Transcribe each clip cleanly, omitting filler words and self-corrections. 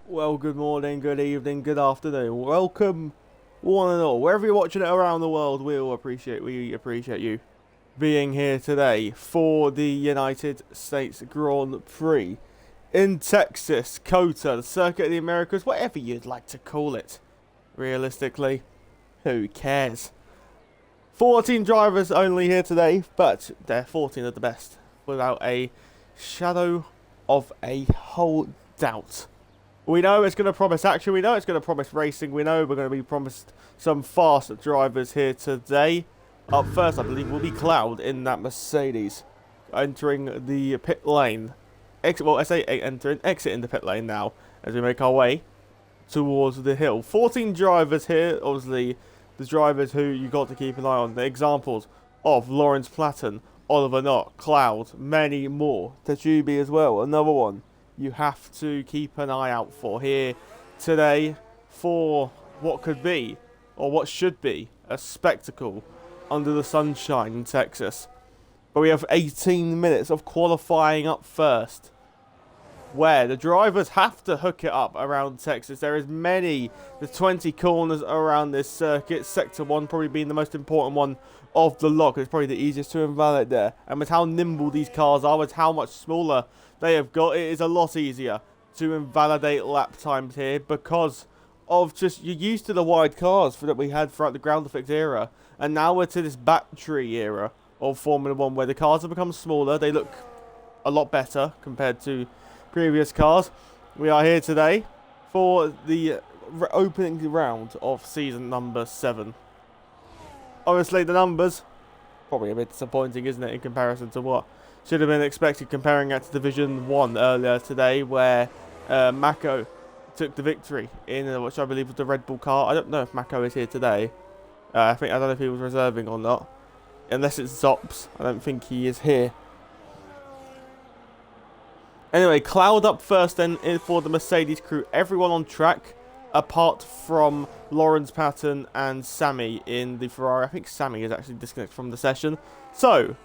Well, good morning, good evening, good afternoon. Welcome, one and all. Wherever you're watching it around the world, we appreciate you being here today for the United States Grand Prix in Texas, COTA, the Circuit of the Americas, whatever you'd like to call it. Realistically, who cares? 14 drivers only here today, but they're 14 of the best, without a shadow of a whole doubt. We know it's going to promise action, we know it's going to promise racing, we know we're going to be promised some fast drivers here today. Up first, I believe, will be Cloud in that Mercedes, entering the pit lane. Exit in the pit lane now, as we make our way towards the hill. 14 drivers here, obviously, the drivers who you got to keep an eye on. The examples of Lorenz Patten, Oliver Knott, Cloud, many more. Techubi as well, another one you have to keep an eye out for here today for what could be, or what should be, a spectacle under the sunshine in Texas. But we have 18 minutes of qualifying up first, where the drivers have to hook it up around Texas. There is the 20 corners around this circuit, Sector 1 probably being the most important one of the lot. It's probably the easiest to invalidate there. And with how nimble these cars are, with how much smaller they have got, it is a lot easier to invalidate lap times here because of just, you're used to the wide cars that we had throughout the ground effect era. And now we're to this battery era of Formula 1 where the cars have become smaller. They look a lot better compared to previous cars. We are here today for the opening round of season number 7. Obviously the numbers, probably a bit disappointing, isn't it, in comparison to what should have been expected, comparing it to Division 1 earlier today, where Mako took the victory in which I believe was the Red Bull car. I don't know if Mako is here today. I don't know if he was reserving or not. Unless it's Zopz, I don't think he is here. Anyway, Cloud up first then for the Mercedes crew. Everyone on track, apart from Lorenz Patten and Sammy in the Ferrari. I think Sammy is actually disconnected from the session. So,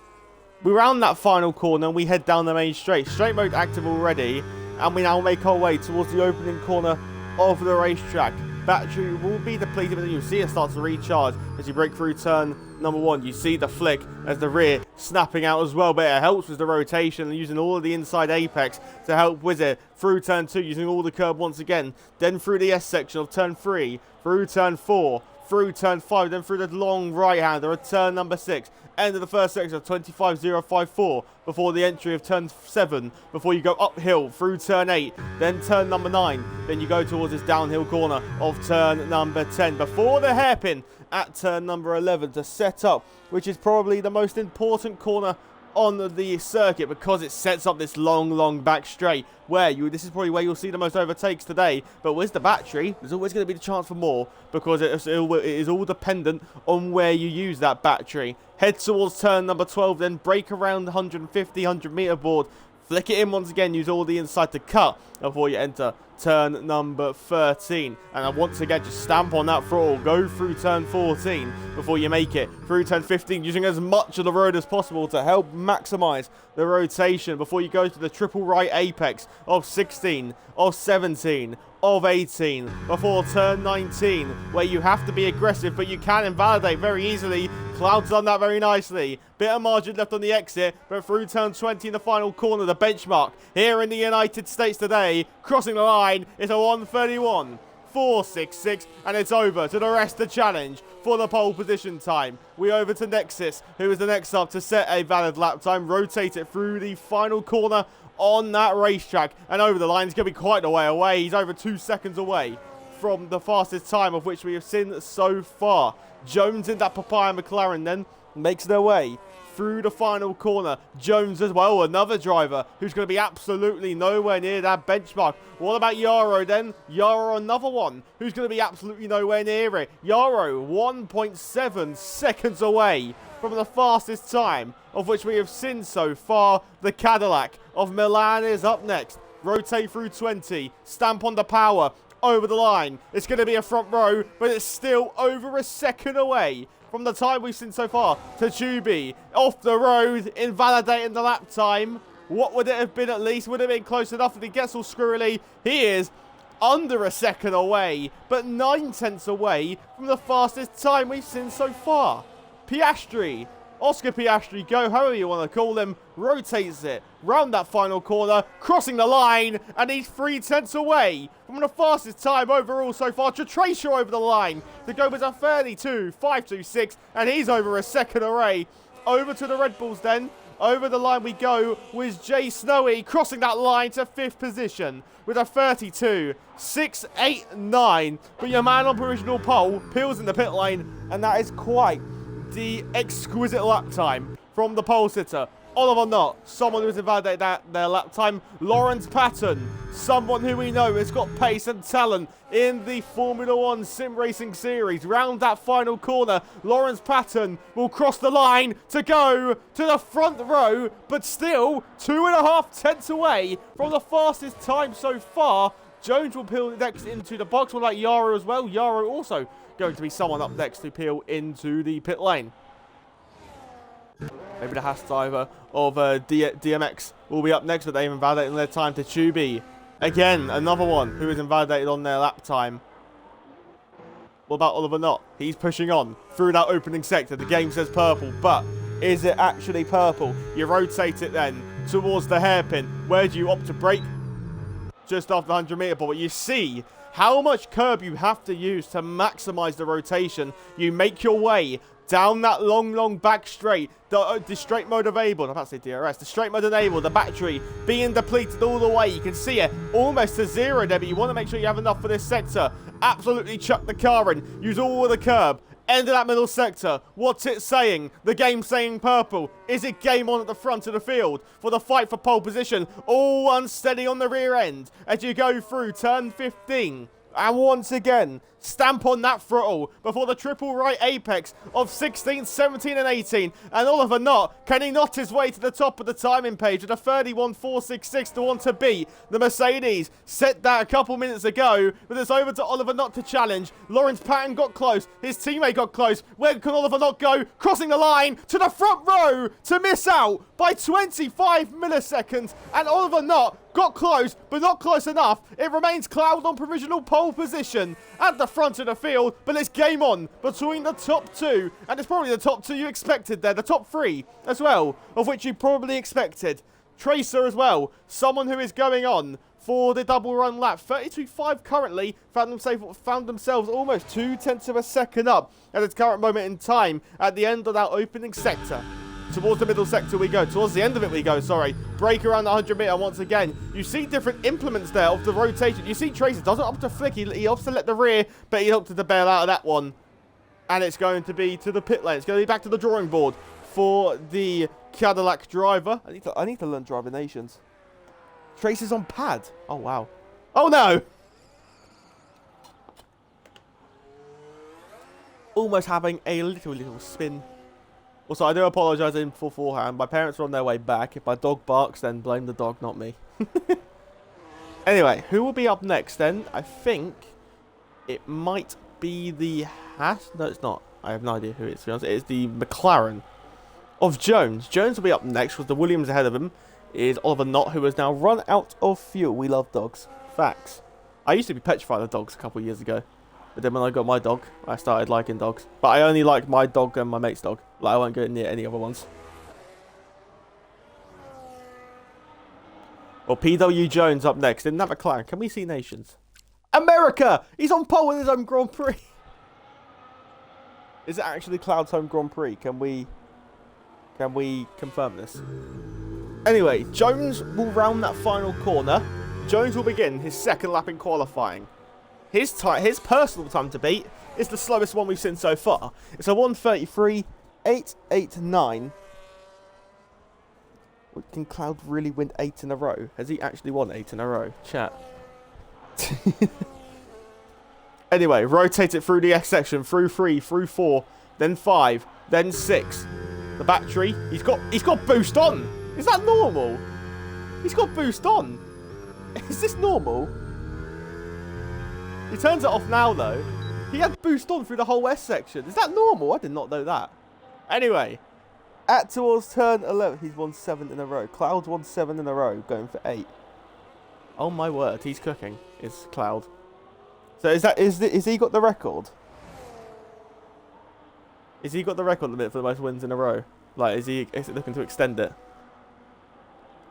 we round that final corner and we head down the main straight. Straight mode active already, and we now make our way towards the opening corner of the racetrack. Battery will be depleted, but then you'll see it start to recharge as you break through turn number 1. You see the flick as the rear snapping out as well, but it helps with the rotation and using all of the inside apex to help with it. Through turn 2, using all the curb once again. Then through the S section of turn 3, through turn 4, through turn 5, then through the long right-hander at turn number 6. End of the first section of 25.054 before the entry of turn 7, before you go uphill through turn 8, then turn number 9, then you go towards this downhill corner of turn number 10 before the hairpin at turn number 11 to set up, which is probably the most important corner on the circuit because it sets up this long back straight where this is probably where you'll see the most overtakes today. But with the battery, there's always going to be the chance for more because it is all dependent on where you use that battery. Head towards turn number 12, then brake around the 100 meter board, flick it in once again, use all the inside to cut before you enter turn number 13. And then once again, just stamp on that throttle, go through turn 14 before you make it through turn 15, using as much of the road as possible to help maximize the rotation before you go to the triple right apex of 16, of 17, of 18, before turn 19, where you have to be aggressive, but you can invalidate very easily. Cloud's done that very nicely. Bit of margin left on the exit, but through turn 20 in the final corner, the benchmark here in the United States today, crossing the line, is a 1:31.466, and it's over to the rest of the challenge for the pole position time. We over to Nexus, who is the next up to set a valid lap time, rotate it through the final corner on that racetrack, and over the line. It's going to be quite a way away. He's over 2 seconds away from the fastest time of which we have seen so far. Jones in that Papaya McLaren then makes their way through the final corner. Jones as well, another driver who's going to be absolutely nowhere near that benchmark. What about Yarrow then? Yarrow, another one who's going to be absolutely nowhere near it. Yarrow 1.7 seconds away from the fastest time of which we have seen so far. The Cadillac of Milan is up next. Rotate through 20, stamp on the power, over the line. It's going to be a front row, but it's still over a second away from the time we've seen so far. Techubi off the road, invalidating the lap time. What would it have been at least? Would it have been close enough if he gets all squirrely? He is under a second away, but 9/10 away from the fastest time we've seen so far. Piastri, Oscar Piastri, go however you want to call him, rotates it round that final corner, crossing the line, and he's 3/10 away from the fastest time overall so far. Tracer over the line to go with a 32.526, and he's over a second away. Over to the Red Bulls then. Over the line we go with Jsnowyy crossing that line to 5th position with a 32.689. But your man on provisional pole peels in the pit lane, and that is quite the exquisite lap time from the pole sitter. Oliver Knott, someone who's invalidated their lap time. Lorenz Patten, someone who we know has got pace and talent in the Formula 1 sim racing series. Round that final corner, Lorenz Patten will cross the line to go to the front row, but still 2.5 away from the fastest time so far. Jones will peel next into the box. What about Yaro as well? Yaro also going to be someone up next to peel into the pit lane. Maybe the Haas driver of DMX will be up next, but they've invalidated their time. Techubi, again, another one who is invalidated on their lap time. What about Oliver Knott? He's pushing on through that opening sector. The game says purple, but is it actually purple? You rotate it then towards the hairpin. Where do you opt to brake? Just after the 100-meter ball. But you see how much curb you have to use to maximize the rotation. You make your way down that long back straight. The straight mode enabled. I'm about to say DRS. The straight mode enabled. The battery being depleted all the way. You can see it almost to zero there, but you want to make sure you have enough for this sector. Absolutely chuck the car in. Use all of the curb. End of that middle sector. What's it saying? The game saying purple. Is it game on at the front of the field for the fight for pole position? All unsteady on the rear end as you go through turn 15. And once again, stamp on that throttle before the triple right apex of 16, 17 and 18. And Oliver Knott, can he knot his way to the top of the timing page with a 31.466 to want to beat the Mercedes? Set that a couple minutes ago, but it's over to Oliver Knott to challenge. Lorenz Patten got close. His teammate got close. Where can Oliver Knott go? Crossing the line to the front row to miss out by 25 milliseconds. And Oliver Knott got close, but not close enough. It remains Cloud on provisional pole position at the front of the field, but it's game on between the top two, and it's probably the top two you expected there, the top three as well, of which you probably expected. Tracer as well, someone who is going on for the double run lap. 32.5 currently, found themselves almost 0.2 of a second up at its current moment in time at the end of that opening sector. Towards the middle sector we go. Towards the end of it we go, sorry. Brake around the 100-meter once again. You see different implements there of the rotation. You see Tracer doesn't opt to flick. He opts to let the rear, but he opted to bail out of that one. And it's going to be to the pit lane. It's going to be back to the drawing board for the Cadillac driver. I need to learn driving nations. Tracer's on pad. Oh, wow. Oh, no. Almost having a little spin. Also, I do apologise in beforehand. My parents are on their way back. If my dog barks, then blame the dog, not me. Anyway, who will be up next then? I think it might be the Haas. No, it's not. I have no idea who it is, to be honest. It is the McLaren of Jones. Jones will be up next with the Williams ahead of him. Is Oliver Knott, who has now run out of fuel. We love dogs. Facts. I used to be petrified of dogs a couple of years ago. But then when I got my dog, I started liking dogs. But I only like my dog and my mate's dog. Like, I won't go near any other ones. Well, PW Jones up next in that McLaren. Can we see nations? America! He's on pole in his own Grand Prix. Is it actually Cloud's home Grand Prix? Can we confirm this? Anyway, Jones will round that final corner. Jones will begin his second lap in qualifying. His personal time to beat is the slowest one we've seen so far. It's a 1:33.889. Can Cloud really win 8 in a row? Has he actually won 8 in a row? Chat. Anyway, rotate it through the X section, through 3, through 4, then 5, then 6. The battery, he's got boost on. Is that normal? He's got boost on. Is this normal? He turns it off now, though. He had boost on through the whole S section. Is that normal? I did not know that. Anyway, towards turn 11, he's won 7 in a row. Cloud's won 7 in a row, going for 8. Oh my word, he's cooking. Is Cloud. So is he got the record? Is he got the record limit for the most wins in a row? Like, is it looking to extend it?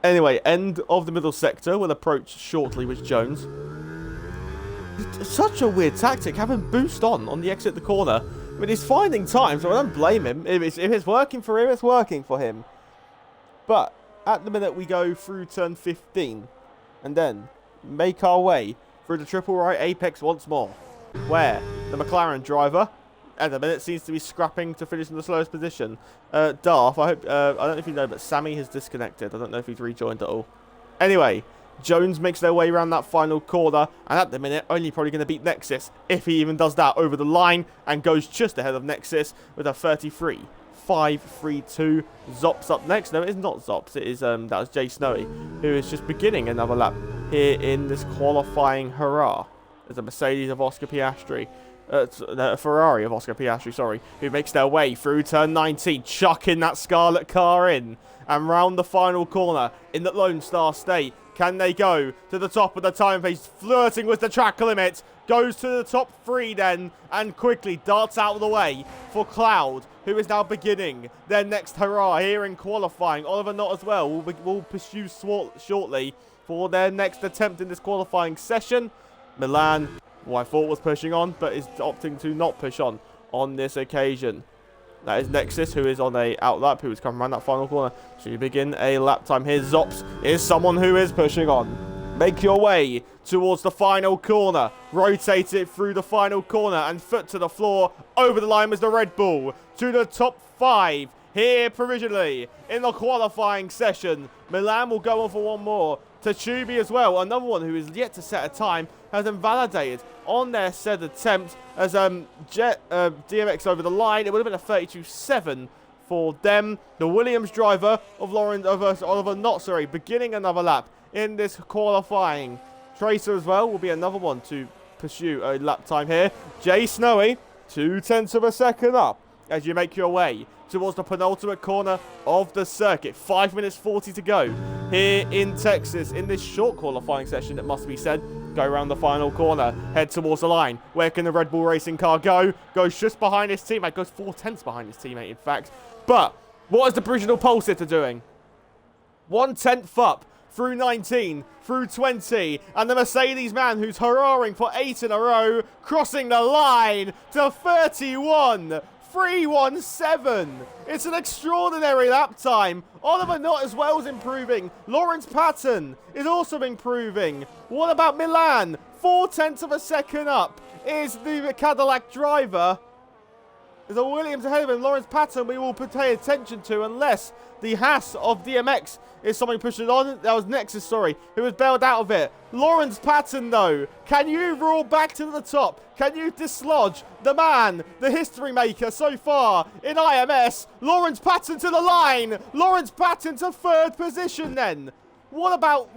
Anyway, end of the middle sector will approach shortly with Jones. Such a weird tactic, having boost on the exit of the corner. I mean, he's finding time, so I don't blame him. If it's working for him, it's working for him. But at the minute, we go through turn 15, and then make our way through the triple right apex once more, where the McLaren driver, at the minute, seems to be scrapping to finish in the slowest position. Darth, I don't know if you know, but Sammy has disconnected. I don't know if he's rejoined at all. Anyway, Jones makes their way around that final corner, and at the minute, only probably going to beat Nexus, if he even does that over the line, and goes just ahead of Nexus with a 33.532. Zopz up next. No, it is not Zopz. It is, that was Jsnowyy, who is just beginning another lap here in this qualifying hurrah. There's a Mercedes of Oscar Piastri. A Ferrari of Oscar Piastri, sorry, who makes their way through turn 19, chucking that Scarlet car in, and round the final corner in the Lone Star State. Can they go to the top of the time phase, flirting with the track limit, goes to the top 3 then, and quickly darts out of the way for Cloud, who is now beginning their next hurrah here in qualifying. Oliver Knott as well will pursue shortly for their next attempt in this qualifying session. Milan, who I thought was pushing on, but is opting to not push on this occasion. That is Nexus, who is on a outlap, who is coming around that final corner. Should we begin a lap time here? Zopz is someone who is pushing on. Make your way towards the final corner. Rotate it through the final corner and foot to the floor. Over the line was the Red Bull to the top 5 here provisionally in the qualifying session. Milan will go on for one more. Techubi as well, another one who is yet to set a time, has invalidated on their said attempt as DMX over the line. It would have been a 32.7 for them. The Williams driver of Oliver Knott, beginning another lap in this qualifying. Tracer as well will be another one to pursue a lap time here. Jsnowyy, 0.2 of a second up as you make your way towards the penultimate corner of the circuit. 5 minutes 40 to go here in Texas in this short qualifying session, it must be said. Go around the final corner, head towards the line. Where can the Red Bull racing car go? Goes just behind his teammate, goes 4/10 behind his teammate in fact. But what is the provisional pole sitter doing? 1/10 up through 19, through 20, and the Mercedes man who's hurrahing for 8 in a row, crossing the line to 31.317. It's an extraordinary lap time. Oliver Knott as well is improving. Lorenz Patten is also improving. What about Milan? 0.4 of a second up is the Cadillac driver. There's a Williams ahead of him. Lorenz Patten we will pay attention to unless the Haas of DMX is something pushing on. That was Nexus, sorry, who was bailed out of it. Lorenz Patten, though, can you roll back to the top? Can you dislodge the man, the history maker so far in IMS? Lorenz Patten to the line. Lorenz Patten to 3rd position then. What about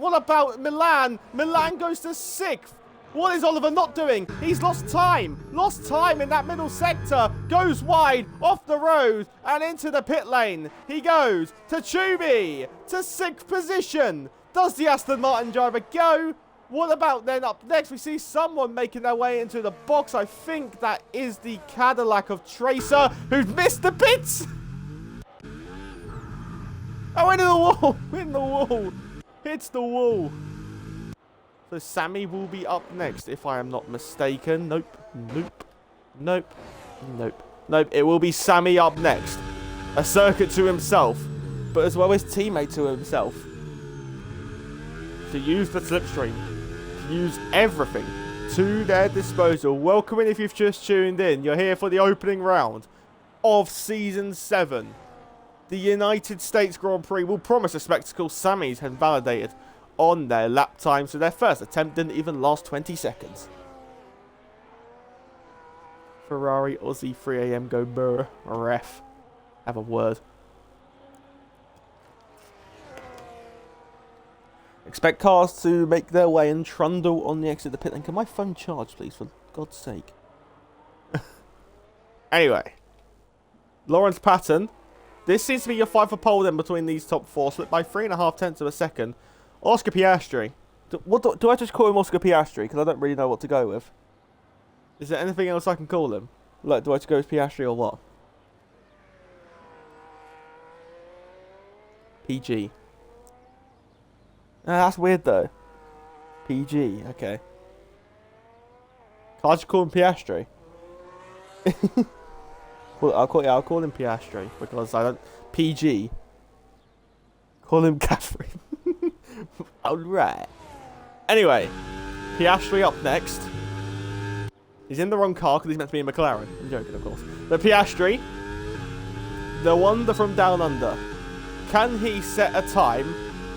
Milan? Milan goes to 6th. What is Oliver Knott doing? He's lost time. Lost time in that middle sector. Goes wide, off the road, and into the pit lane. He goes. Techubi to 6th position. Does the Aston Martin driver go? What about then up next? We see someone making their way into the box. I think that is the Cadillac of Tracer, who's missed the pits. Oh, into the wall. In the wall. Hits the wall. So Sammy will be up next, if I am not mistaken. Nope. It will be Sammy up next. A circuit to himself, but as well as teammate to himself. To use the slipstream. To use everything to their disposal. Welcome in if you've just tuned in. You're here for the opening round of Season 7. The United States Grand Prix will promise a spectacle. Sammy's had validated on their lap time, so their first attempt didn't even last 20 seconds. Ferrari, Aussie, 3 AM, go brr, ref. Have a word. Expect cars to make their way and trundle on the exit of the pit lane. Can my phone charge, please, for God's sake? Anyway. Lorenz Patten. This seems to be your fight for pole then between these top 4. Slipped by 3.5 tenths of a second. Oscar Piastri Do I just call him Oscar Piastri? Because I don't really know what to go with. Is there anything else I can call him? Like, do I just go with Piastri or what? PG. That's weird though. PG, okay. Can I just call him Piastri? Well, I'll call him Piastri because I don't PG. Call him Catherine. Alright. Anyway, Piastri up next. He's in the wrong car because he's meant to be in McLaren. I'm joking, of course. But Piastri, the wonder from down under. Can he set a time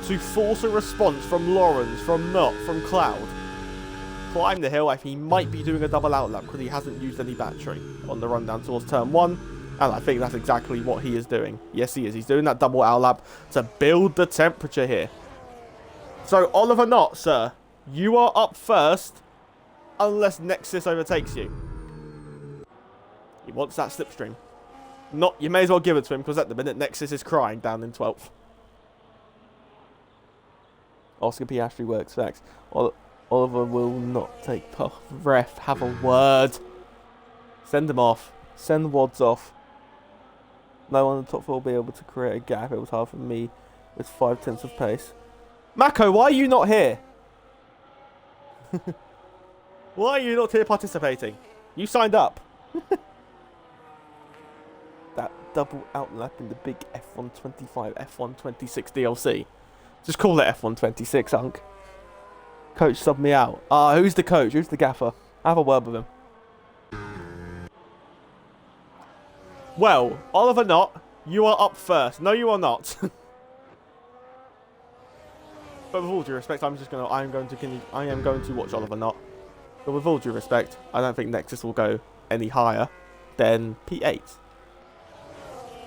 to force a response from Lorenz, from Knott, from Cloud? Climb the hill. I think he might be doing a double outlap because he hasn't used any battery on the run down towards turn 1. And I think that's exactly what he is doing. Yes, he is. He's doing that double outlap to build the temperature here. So, Oliver Knott, sir, you are up first unless Nexus overtakes you. He wants that slipstream. Not, you may as well give it to him because at the minute Nexus is crying down in 12th. Oscar Piastri works facts. Oliver will not take ref. Have a word. Send him off. Send Wads off. No one in the top 4 will be able to create a gap. It was hard for me with 5/10 of pace. Mako, why are you not here? Why are you not here participating? You signed up. That double outlap in the big F125, F126 DLC. Just call it F126, Unk. Coach, sub me out. Who's the coach? Who's the gaffer? Have a word with him. Well, Oliver Knott, you are up first. No, you are not. But with all due respect, I am going to watch Oliver Knott. But with all due respect, I don't think Nexus will go any higher than P8.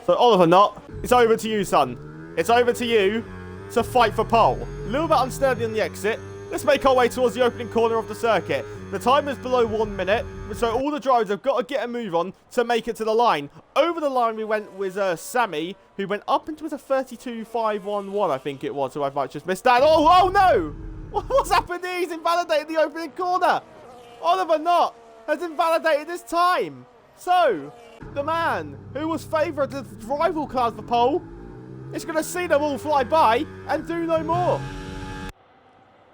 So Oliver Knott, it's over to you, son. It's over to you to fight for pole. A little bit unsteady on the exit. Let's make our way towards the opening corner of the circuit. The time is below 1 minute, so all the drivers have got to get a move on to make it to the line. Over the line we went with Sammy, who went up into a 32.511, I think it was, who I might just missed that. Oh no! What's happened here? He's invalidated the opening corner. Oliver Knott has invalidated his time. So, the man who was favourite of the rival cars for pole is going to see them all fly by and do no more.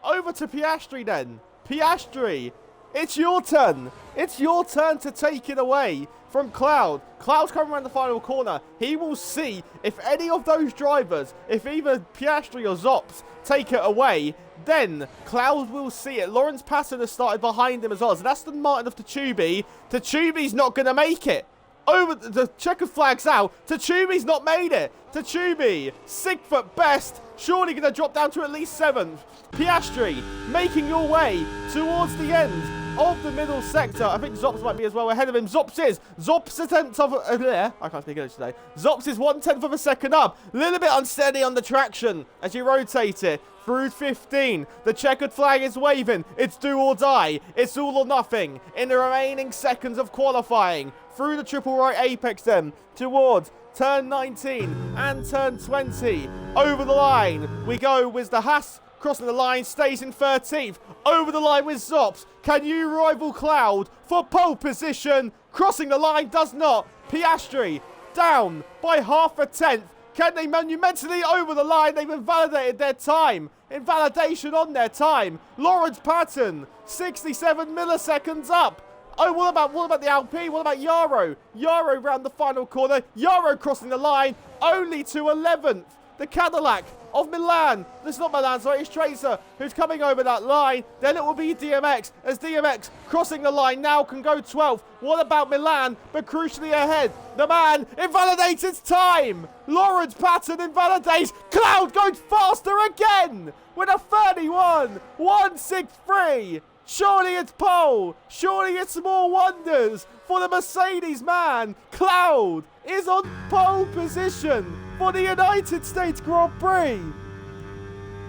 Over to Piastri then. Piastri, it's your turn. It's your turn to take it away from Cloud. Cloud's coming around the final corner. He will see if any of those drivers, if either Piastri or Zopz take it away, then Cloud will see it. Lorenz Patten has started behind him as well. So that's the Martin of Techubi. Techubi's not going to make it. Over the checkered flag's out. Techubi's not made it. Techubi, 6th at best. Surely going to drop down to at least 7th. Piastri making your way towards the end of the middle sector. I think Zopz might be as well ahead of him. Zopz is. Zopz attempt of I can't speak English today. Zopz is 1/10 of a second up. A little bit unsteady on the traction as you rotate it. Through 15, the checkered flag is waving. It's do or die. It's all or nothing in the remaining seconds of qualifying. Through the triple right apex then, towards turn 19 and turn 20. Over the line, we go with the Haas crossing the line, stays in 13th. Over the line with Zopz. Can you rival Cloud for pole position? Crossing the line, does not. Piastri down by 1/10. Can they monumentally over the line? They've invalidated their time. Invalidation on their time. Lorenz Patten, 67 milliseconds up. Oh, what about the Alpine? What about Yaro? Yaro round the final corner. Yaro crossing the line, only to 11th. The Cadillac of Milan. This is not Milan, sorry, it's Tracer who's coming over that line. Then it will be DMX, as DMX crossing the line now can go 12th. What about Milan? But crucially ahead, the man invalidates his time. Lorenz Patten invalidates. Cloud going faster again with a 31.163. Surely it's pole. Surely it's more wonders for the Mercedes man. Cloud is on pole position for the United States Grand Prix.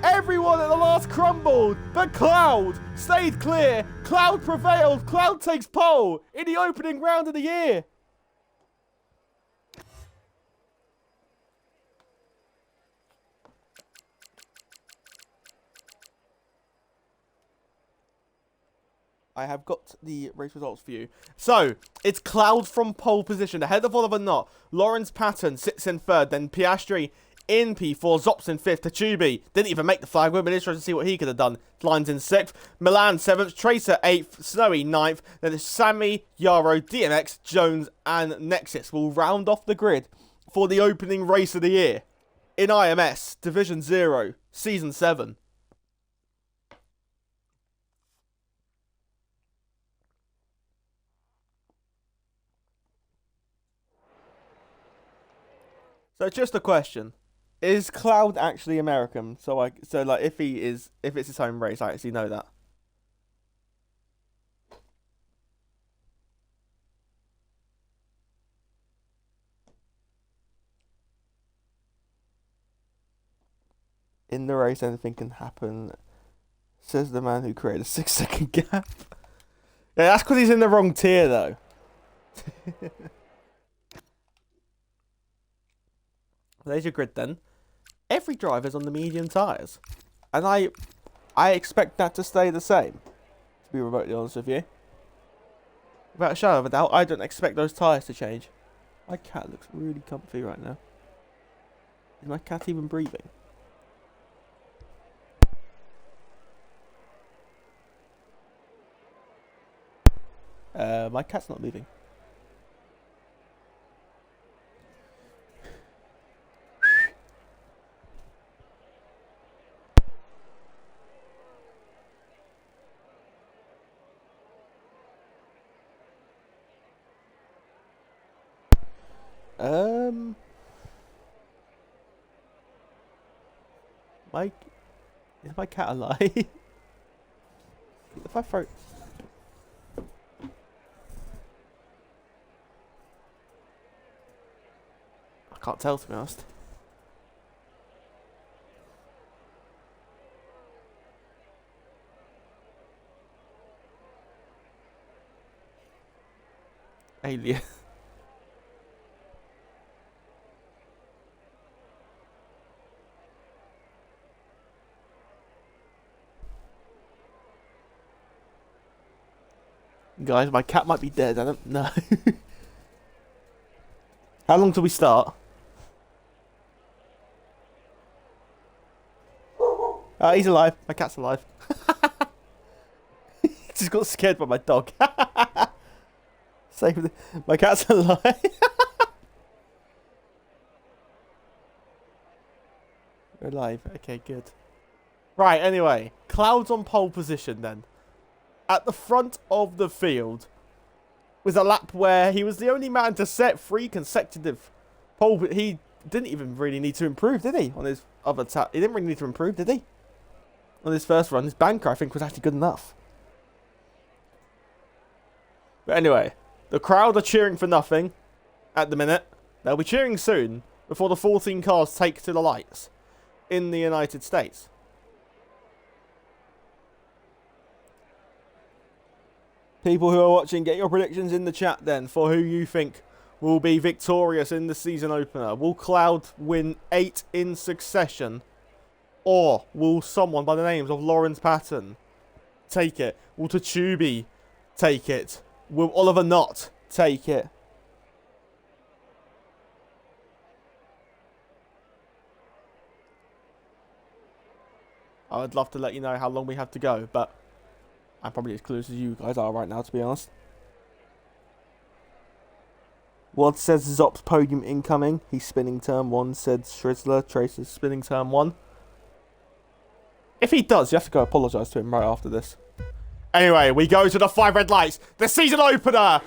Everyone at the last crumbled, but Cloud stayed clear. Cloud prevailed. Cloud takes pole in the opening round of the year. I have got the race results for you. So, it's Cloud from pole position, ahead of Oliver Knott. Lorenz Patten sits in third, then Piastri in P4, Zopz in fifth, Techubi didn't even make the flag win, but it's trying to see what he could have done. Lines in sixth, Milan seventh, Tracer eighth, Jsnowyy ninth, then it's Sammy, Yaro, DMX, Jones, and Nexus will round off the grid for the opening race of the year in IMS Division 0, Season 7. So just a question. Is Cloud actually American? So like if it's his home race, I actually know that. In the race, anything can happen, says the man who created a 6-second gap. Yeah, that's because he's in the wrong tier though. There's your grid then. Every driver's on the medium tyres. And I expect that to stay the same, to be remotely honest with you. Without a shadow of a doubt, I don't expect those tyres to change. My cat looks really comfy right now. Is my cat even breathing? My cat's not moving. Is my cat alive? If I throw... I can't tell, to be honest. Alien. Guys, my cat might be dead. I don't know. How long till we start? He's alive. My cat's alive. Just got scared by my dog. Save the... My cat's alive. We're alive. Okay, good. Right, anyway. Cloud's on pole position then. At the front of the field was a lap where he was the only man to set 3 consecutive pole. He didn't even really need to improve, did he? On his other tap, he didn't really need to improve, did he? On his first run, his banker I think was actually good enough. But anyway, the crowd are cheering for nothing at the minute. They'll be cheering soon before the 14 cars take to the lights in the United States. People who are watching, get your predictions in the chat then for who you think will be victorious in the season opener. Will Cloud win 8 in succession? Or will someone by the names of Lorenz Patten take it? Will Techubi take it? Will Oliver Knott take it? I would love to let you know how long we have to go, but I'm probably as close as you guys are right now, to be honest. Wad says Zopz podium incoming. He's spinning turn 1, said Shrizzler. Tracer's spinning turn 1. If he does, you have to go apologise to him right after this. Anyway, we go to the 5 red lights. The season opener.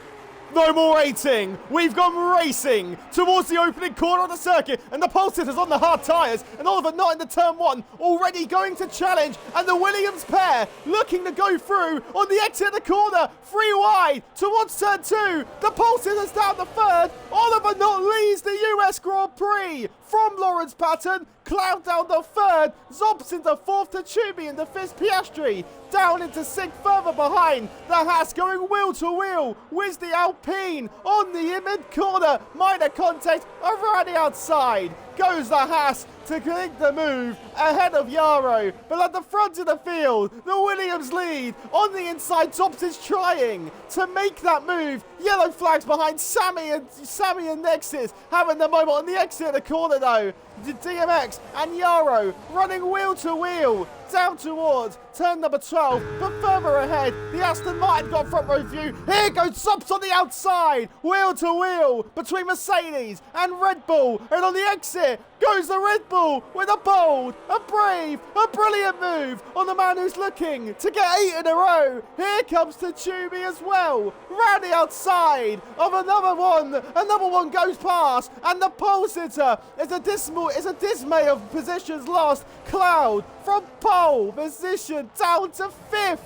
No more waiting. We've gone racing towards the opening corner of the circuit. And the pole sitters on the hard tyres. And Oliver Knott in the turn 1 already going to challenge. And the Williams pair looking to go through on the exit of the corner. 3 wide towards turn 2. The pole sitters down the 3rd. Oliver Knott leads the US Grand Prix from Lorenz Patten. Cloud down to third. Zopz into fourth. Techubi into fifth. Piastri down into sixth. Further behind, the Haas going wheel to wheel with the Alpine on the mid corner. Minor contact around the outside. Goes the Haas to make the move ahead of Jaro, but at the front of the field, the Williams lead on the inside. Zopz is trying to make that move. Yellow flags behind Sammy and Nexus having the moment on the exit of the corner though. The DMX and Jaro running wheel to wheel down towards turn number 12, but further ahead, the Aston Martin got front row view. Here goes Zopz on the outside, wheel to wheel between Mercedes and Red Bull, and on the exit goes the Red Bull with a bold, a brave, a brilliant move on the man who's looking to get 8 in a row. Here comes Techubi as well, round the outside of another one goes past, and the pole sitter is a dismay of positions lost. Cloud from pole position down to 5th.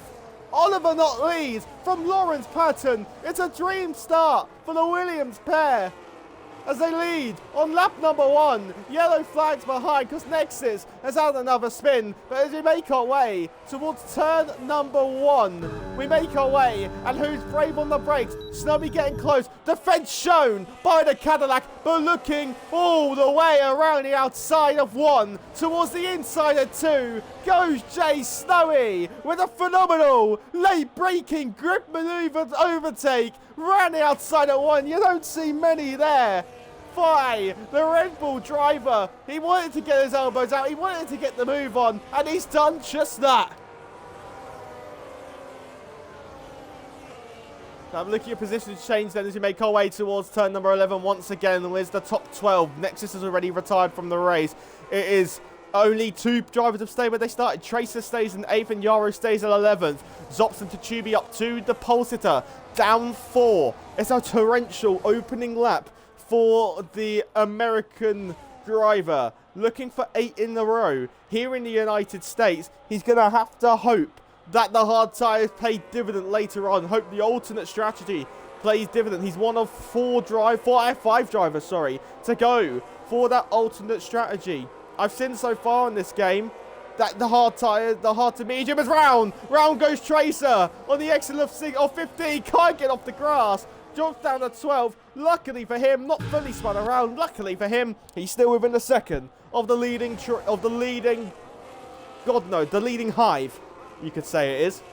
Oliver Knott leads from Lorenz Patten. It's a dream start for the Williams pair as they lead on lap number 1. Yellow flags behind because Nexus has had another spin. But as we make our way towards turn number 1, we make our way. And who's brave on the brakes? Jsnowyy getting close. Defense shown by the Cadillac, but looking all the way around the outside of 1 towards the inside of 2 goes Jsnowyy with a phenomenal late braking grip maneuver overtake. Ran the outside of 1. You don't see many there. By the Red Bull driver. He wanted to get his elbows out. He wanted to get the move on. And he's done just that. Now I'm looking at position change then as we make our way towards turn number 11 once again with the top 12. Nexus has already retired from the race. It is only 2 drivers have stayed where they started. Tracer stays in 8th and Jaro stays in 11th. Zopz and Techubi up 2. The pole sitter down 4. It's a torrential opening lap for the American driver, looking for 8 in a row. Here in the United States, he's going to have to hope that the hard tyres pay dividend later on. Hope the alternate strategy plays dividend. He's one of 4 F5 drivers, to go for that alternate strategy. I've seen so far in this game that the hard to medium is round. Round goes Tracer on the exit of 15. Can't get off the grass. Drops down to 12. Luckily for him, not fully spun around. Luckily for him, he's still within a second of the leading hive, you could say it is.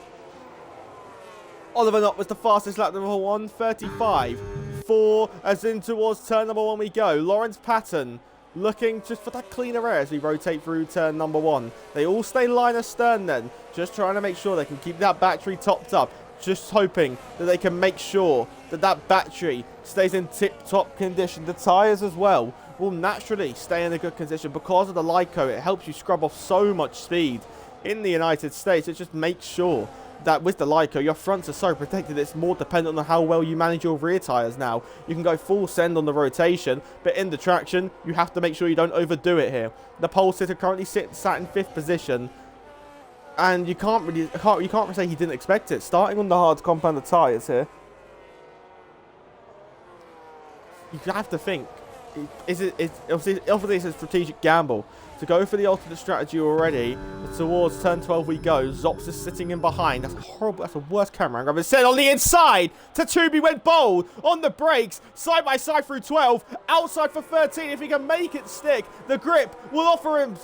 Oliver Knott was the fastest lap number 1:35. 4 as in towards turn number 1 we go. Lorenz Patten looking just for that cleaner air as we rotate through turn number 1. They all stay line astern then, just trying to make sure they can keep that battery topped up. Just hoping that they can make sure that that battery stays in tip-top condition. The tyres as well will naturally stay in a good condition because of the Lyco. It helps you scrub off so much speed in the United States. It just makes sure that with the Lyco, your fronts are so protected. It's more dependent on how well you manage your rear tyres now. You can go full send on the rotation, but in the traction, you have to make sure you don't overdo it here. The pole sitter currently sat in 5th position. And you can't say he didn't expect it. Starting on the hard compounded tyres here, you have to think, obviously it's a strategic gamble to go for the alternate strategy already. Towards turn 12 we go. Zopz is sitting in behind. That's horrible. That's the worst camera angle I've ever seen. On the inside, Techubi went bold on the brakes. Side by side through 12. Outside for 13. If he can make it stick, the grip will offer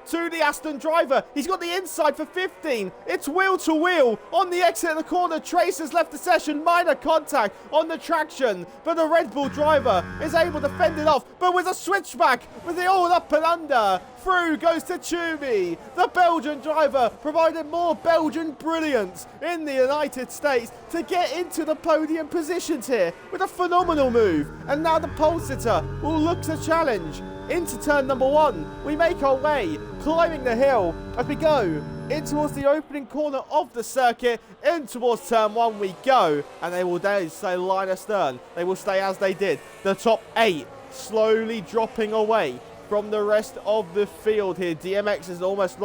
to the Aston driver. He's got the inside for 15. It's wheel to wheel on the exit of the corner. Tracer's left the session. Minor contact on the traction, but the Red Bull driver is able to fend it off. But with a switchback, with the all up and under, through goes Techubi. The Belgian driver provided more Belgian brilliance in the United States to get into the podium positions here with a phenomenal move. And now the pole sitter will look to challenge into turn number 1. We make our way, climbing the hill as we go in towards the opening corner of the circuit. In towards turn 1 we go, and they will stay line astern. They will stay as they did. The top 8 slowly dropping away from the rest of the field here. DMX is almost,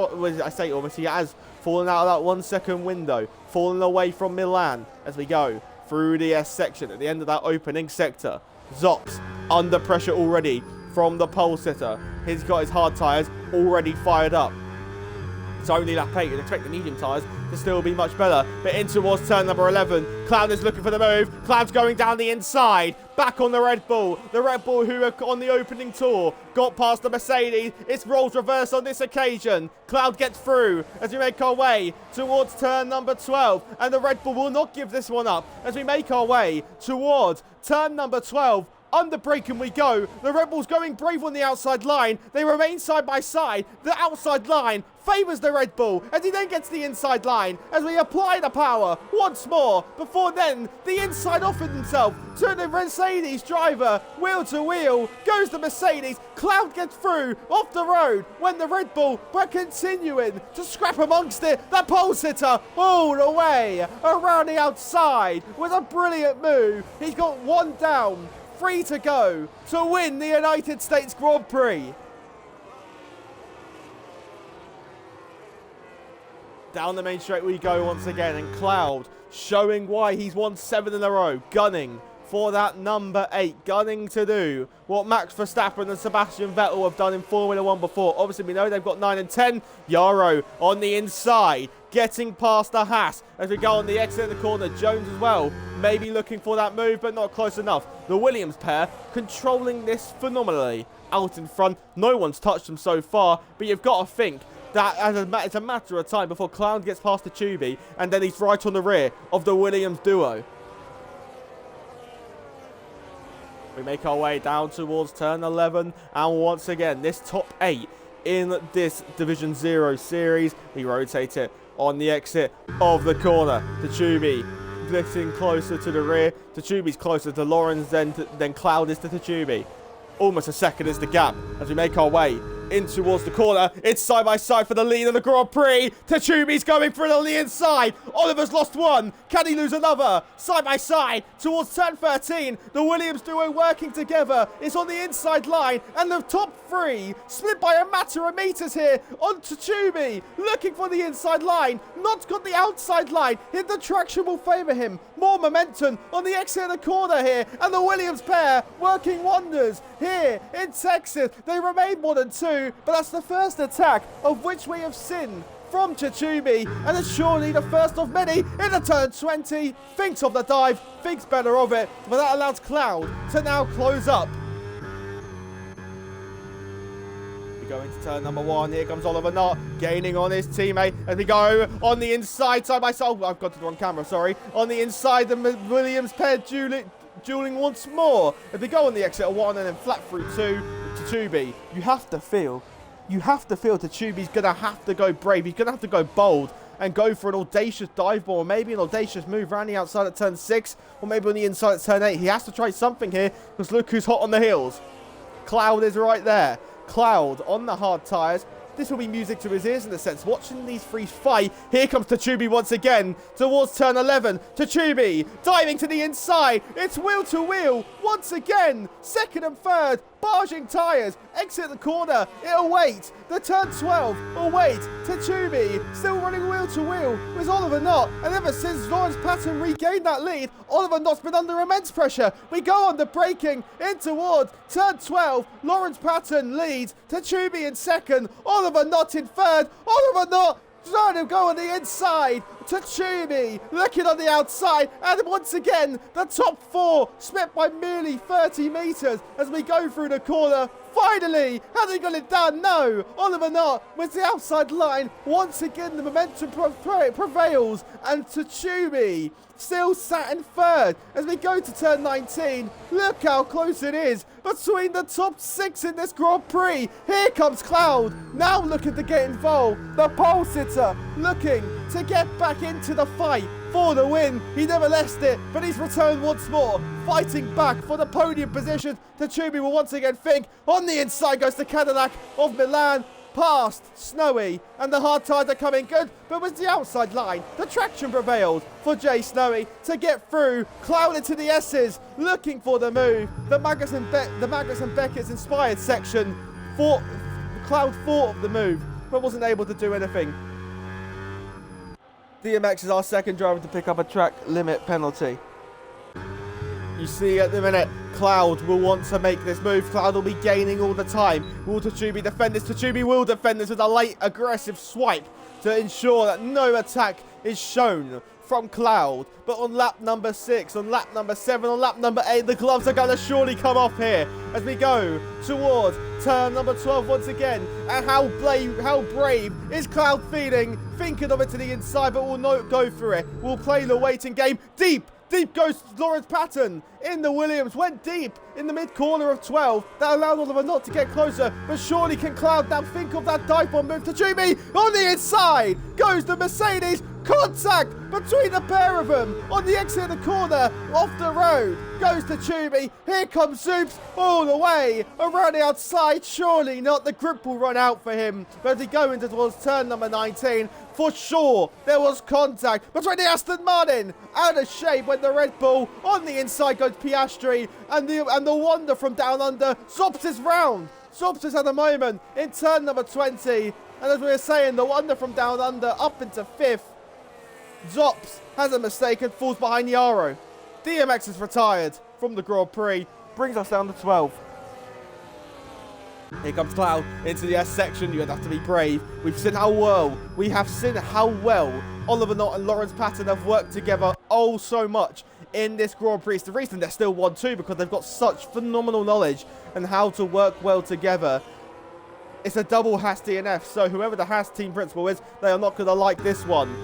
he has fallen out of that 1 second window, fallen away from Milan as we go through the S section at the end of that opening sector. Zopz under pressure already from the pole sitter. He's got his hard tyres already fired up. It's only lap 8. You'd expect the medium tyres to still be much better. But in towards turn number 11. Cloud is looking for the move. Cloud's going down the inside. Back on the Red Bull. The Red Bull who are on the opening tour got past the Mercedes. It's roles reverse on this occasion. Cloud gets through as we make our way towards turn number 12. And the Red Bull will not give this one up as we make our way towards turn number 12. Under braking we go. The Red Bull's going brave on the outside line. They remain side by side. The outside line favours the Red Bull as he then gets the inside line as we apply the power once more. Before then, the inside offered himself to the Mercedes driver. Wheel to wheel goes the Mercedes. Cloud gets through off the road when the Red Bull were continuing to scrap amongst it. The pole sitter all the way around the outside with a brilliant move. He's got one down. 3 to go to win the United States Grand Prix. Down the main straight we go once again, and Cloud showing why he's won 7 in a row, gunning for that number 8, gunning to do what Max Verstappen and Sebastian Vettel have done in Formula 1 before. Obviously, we know they've got 9 and 10. Yarrow on the inside, getting past the Haas as we go on the exit of the corner. Jones as well, maybe looking for that move, but not close enough. The Williams pair controlling this phenomenally out in front. No one's touched them so far, but you've got to think that it's a matter of time before Cloud gets past the Techubi, and then he's right on the rear of the Williams duo. We make our way down towards turn 11, and once again, this top 8 in this Division 0 series, we rotate it on the exit of the corner. Techubi getting closer to the rear. Techubi's closer to Lorenz than Cloud is to Techubi. Almost a second is the gap as we make our way in towards the corner. It's side by side for the lead of the Grand Prix. Techubi's going for it on the inside. Oliver's lost one. Can he lose another? Side by side towards turn 13. The Williams duo working together. It's on the inside line, and the top 3 split by a matter of meters here on Techubi. Looking for the inside line. Knott's got the outside line. Hit the traction will favour him. More momentum on the exit of the corner here, and the Williams pair working wonders here in Texas. They remain more than 2, but that's the first attack of which we have seen from Techubi, and it's surely the first of many in the turn 20. Thinks of the dive, thinks better of it, but that allows Cloud to now close up. We go into turn number 1. Here comes Oliver Knott, gaining on his teammate as we go on the inside, side by side. Oh, I've got to the wrong camera, sorry. On the inside, the Williams pair dueling once more. If they go on the exit of 1 and then flat through 2, Techubi, you have to feel Techubi's going to have to go brave. He's going to have to go bold and go for an audacious dive ball, or maybe an audacious move around the outside at turn 6, or maybe on the inside at turn 8. He has to try something here, because look who's hot on the heels. Cloud is right there. Cloud on the hard tyres. This will be music to his ears in a sense. Watching these 3 fight. Here comes Techubi once again towards turn 11. Techubi diving to the inside. It's wheel to wheel once again. Second and third. Barging tyres. Exit the corner. It'll wait. The turn 12 will wait. Techubi still running wheel to wheel with Oliver Knott. And ever since Lorenz Patten regained that lead, Oliver Knott's been under immense pressure. We go on the braking in towards turn 12. Lorenz Patten leads. Techubi in second. Oliver Knott in third. Oliver Knott trying to go on the inside. Techubi looking on the outside, and once again the top 4 split by merely 30 meters as we go through the corner. Finally, has he got it done? No. Oliver Knott with the outside line. Once again the momentum prevails, and Techubi still sat in third as we go to turn 19. Look how close it is between the top 6 in this Grand Prix. Here comes Cloud, now looking to get involved. The pole sitter looking to get back into the fight for the win. He never lost it, but he's returned once more, fighting back for the podium position. Techubi will once again think. On the inside goes the Cadillac of Milan, past Jsnowyy, and the hard tyres are coming good, but with the outside line, the traction prevailed for Jsnowyy to get through. Cloud into the S's, looking for the move. The Magnussen Beckett's inspired section, Cloud thought of the move, but wasn't able to do anything. DMX is our second driver to pick up a track limit penalty. You see at the minute, Cloud will want to make this move. Cloud will be gaining all the time. Will Techubi defend this? Techubi will defend this with a late aggressive swipe to ensure that no attack is shown from Cloud. But on lap number 6, on lap number 7, on lap number 8, the gloves are going to surely come off here as we go towards turn number 12 once again. And how brave is Cloud feeling? Thinking of it to the inside, but will not go for it. We'll play the waiting game. Deep goes Lorenz Patten in the Williams. Went deep in the mid-corner of 12. That allowed Oliver not to get closer. But surely can Cloud now think of that dive bomb move? Techubi on the inside. Goes the Mercedes. Contact between the pair of them on the exit of the corner. Off the road goes Techubi. Here comes Zopz all the way around the outside. Surely not. The grip will run out for him. But as he go into towards turn number 19, for sure there was contact between the Aston Martin. Out of shape went the Red Bull. On the inside goes Piastri. And the wonder from down under. Zopz is round. Zopz is at the moment in turn number 20. And as we were saying, the wonder from down under up into 5th. Zopz has a mistake and falls behind Yarrow. DMX is retired from the Grand Prix. Brings us down to 12. Here comes Cloud into the S section. You have to be brave. We've seen how well Oliver Knott and Lorenz Patten have worked together oh so much in this Grand Prix. It's the reason they're still 1-2, because they've got such phenomenal knowledge and how to work well together. It's a double Haas DNF, so whoever the Haas team principal is, they are not going to like this one.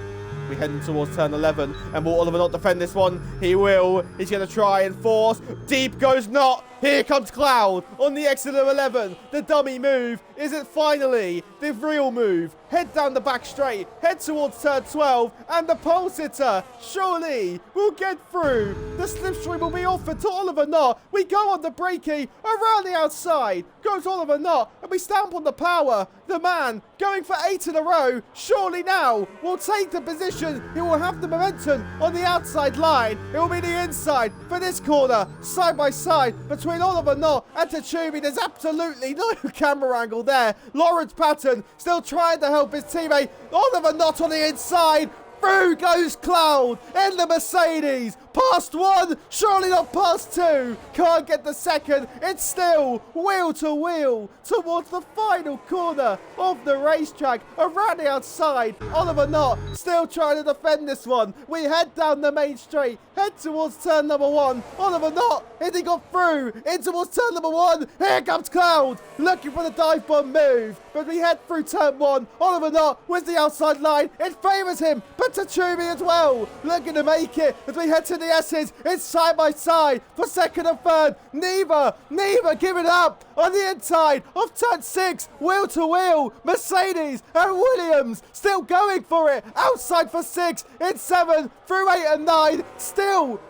We're heading towards turn 11, and will Oliver not defend this one? He will. He's going to try and force. Deep goes Knott. Here comes Cloud on the exit of 11. The dummy move. Is it finally the real move? Head down the back straight. Head towards turn 12. And the pole sitter surely will get through. The slipstream will be offered to Oliver Knott. We go on the brakey. Around the outside goes Oliver Knott. And we stamp on the power. The man going for 8 in a row. Surely now will take the position. He will have the momentum on the outside line. It will be the inside for this corner. Side by side between Oliver Knott and Techubi. There's absolutely no camera angle there. Lorenz Patten still trying to help his teammate. Oliver Knott on the inside. Through goes Cloud in the Mercedes. Past 1, surely not past 2. Can't get the second. It's still wheel to wheel towards the final corner of the racetrack. Around the outside, Oliver Knott still trying to defend this one. We head down the main straight, head towards turn number 1. Oliver Knott, has he got through in towards turn number 1? Here comes Cloud, looking for the dive bomb move. But we head through turn 1. Oliver Knott with the outside line. It favours him, but Techubi as well, looking to make it as we head to the S's. It's side by side for second and third. Neither giving up on the inside of turn 6. Wheel to wheel. Mercedes and Williams still going for it. Outside for 6. It's 7 through 8 and 9. Still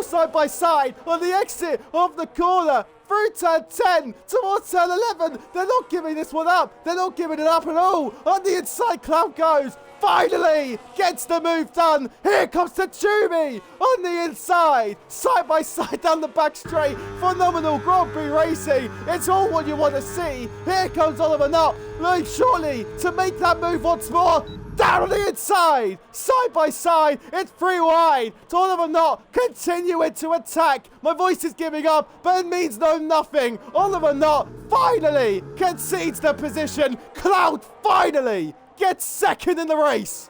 side by side on the exit of the corner. Through turn 10 towards turn 11. They're not giving this one up. They're not giving it up at all. On the inside, Cloud goes. Finally gets the move done. Here comes Techubi on the inside. Side by side down the back straight. Phenomenal Grand Prix racing. It's all what you want to see. Here comes Oliver Knott. Looking surely to make that move once more. Down on the inside, side by side, it's 3 wide. To Oliver Knott, continuing to attack. My voice is giving up, but it means nothing. Oliver Knott finally concedes the position. Cloud finally gets second in the race.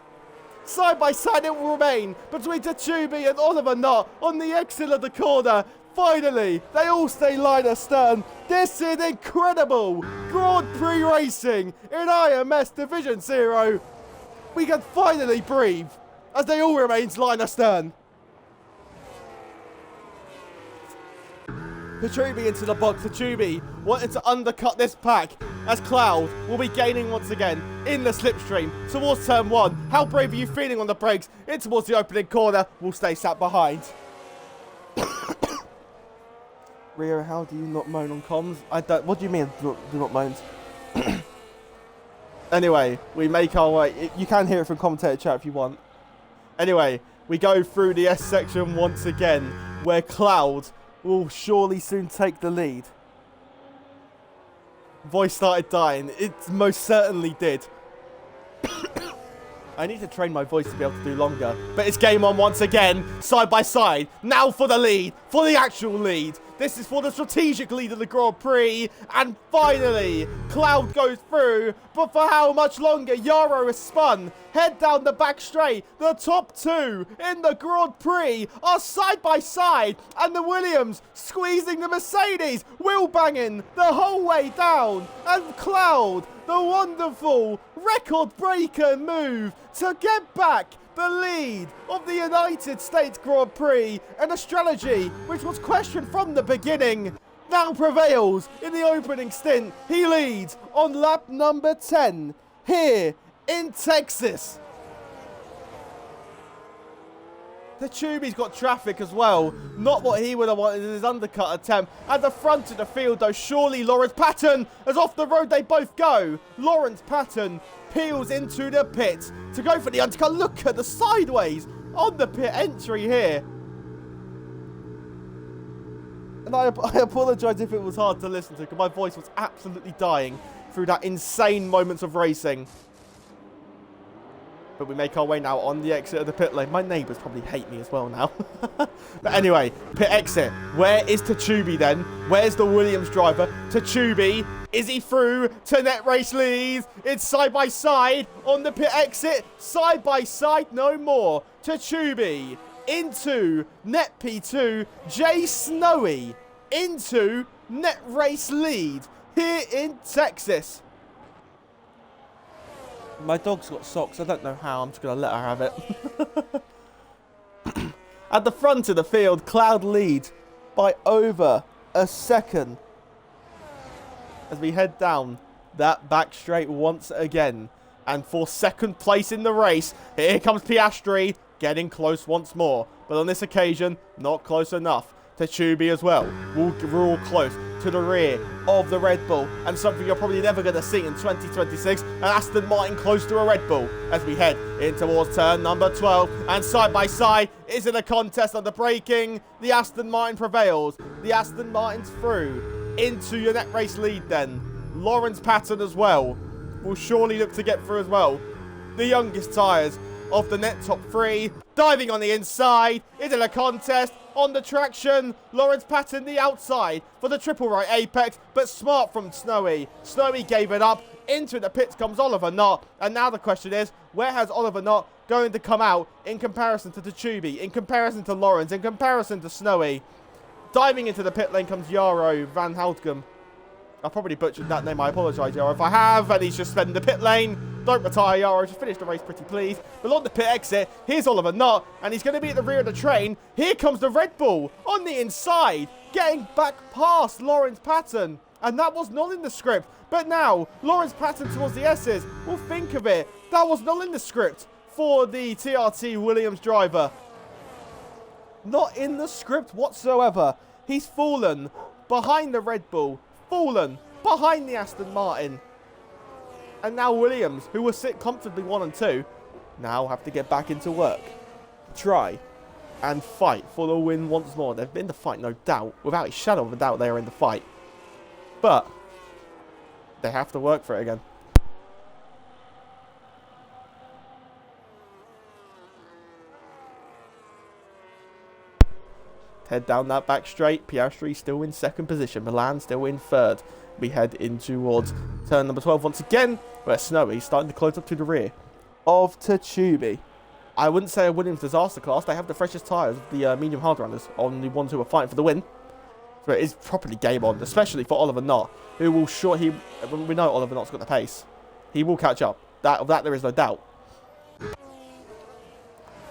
Side by side it will remain between Techubi and Oliver Knott on the exit of the corner. Finally, they all stay line astern. This is incredible Grand Prix racing in IMS Division 0. We can finally breathe as they all remain line astern. Techubi into the box. Techubi wanted to undercut this pack as Cloud will be gaining once again in the slipstream towards turn 1. How brave are you feeling on the brakes? In towards the opening corner. Will stay sat behind. Rio, how do you not moan on comms? I don't. What do you mean do not moans? Anyway, we make our way. You can hear it from commentator chat if you want. Anyway, we go through the S section once again, where Cloud will surely soon take the lead. Voice started dying. It most certainly did. I need to train my voice to be able to do longer. But it's game on once again, side by side. Now for the lead, for the actual lead. This is for the strategic lead of the Grand Prix. And finally, Cloud goes through. But for how much longer? Yaro is spun. Head down the back straight. The top two in the Grand Prix are side by side. And the Williams squeezing the Mercedes. Wheel banging the whole way down. And Cloud, the wonderful record breaker move to get back the lead of the United States Grand Prix, and a strategy which was questioned from the beginning now prevails in the opening stint. He leads on lap number 10 here in Texas. Techubi's got traffic as well. Not what he would have wanted in his undercut attempt. At the front of the field, though, surely Lorenz Patten, as off the road they both go. Lorenz Patten peels into the pit to go for the undercut. Look at the sideways on the pit entry here. And I apologise if it was hard to listen to, because my voice was absolutely dying through that insane moments of racing. But we make our way now on the exit of the pit lane. My neighbours probably hate me as well now. But anyway, pit exit. Where is Techubi then? Where's the Williams driver? Techubi, is he through to net race leads? It's side by side on the pit exit. Side by side, no more. Techubi into net P2. Jsnowyy into net race lead here in Texas. My dog's got socks. I don't know how. I'm just going to let her have it. At the front of the field, Cloud leads by over a second. As we head down that back straight once again. And for second place in the race, here comes Piastri getting close once more. But on this occasion, not close enough. Techubi as well. We're all close to the rear of the Red Bull, and something you're probably never going to see in 2026, and Aston Martin close to a Red Bull as we head in towards turn number 12, and side by side is in a contest on the braking. The Aston Martin prevails. The Aston Martin's through into your net race lead then. Lorenz Patten as well will surely look to get through as well. The youngest tyres of the net top three, diving on the inside, is in a contest on the traction. Lorenz Patten the outside for the triple right apex, but smart from Jsnowyy. Jsnowyy gave it up. Into the pits comes Oliver Knott, and now the question is, where has Oliver Knott going to come out in comparison to Techubi, in comparison to Lorenz, in comparison to Jsnowyy? Diving into the pit lane comes Jaro van Houtgem. I probably butchered that name. I apologise, Jaro, if I have. And he's just spending the pit lane. Don't retire, Jaro. Just finish the race pretty please. But on the pit exit, here's Oliver Knott. And he's going to be at the rear of the train. Here comes the Red Bull on the inside. Getting back past Lorenz Patten. And that was not in the script. But now, Lorenz Patten towards the S's. Well, think of it. That was not in the script for the TRT Williams driver. Not in the script whatsoever. He's fallen behind the Red Bull. Fallen behind the Aston Martin. And now Williams, who will sit comfortably 1 and 2, now have to get back into work. Try and fight for the win once more. They've been in the fight, no doubt. Without a shadow of a doubt, they are in the fight. But they have to work for it again. Head down that back straight. Piastri still in second position. Milan still in third. We head in towards turn number 12 once again, where Jsnowyy starting to close up to the rear of Techubi. I wouldn't say a Williams disaster class. They have the freshest tyres of the medium hard runners on the ones who are fighting for the win. So it is properly game on, especially for Oliver Knott, who will we know Oliver Knott's got the pace. He will catch up. That there is no doubt.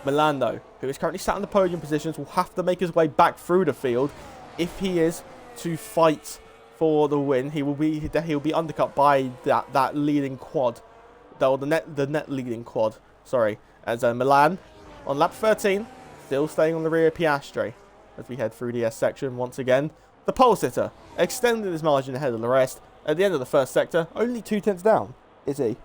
Milan, though, who is currently sat in the podium positions, will have to make his way back through the field if he is to fight for the win. He'll be undercut by that leading quad, the net leading quad. Sorry, as Milan on lap 13, still staying on the rear of Piastri as we head through the S section once again. The pole sitter extending his margin ahead of the rest at the end of the first sector, only 2 tenths down, is he?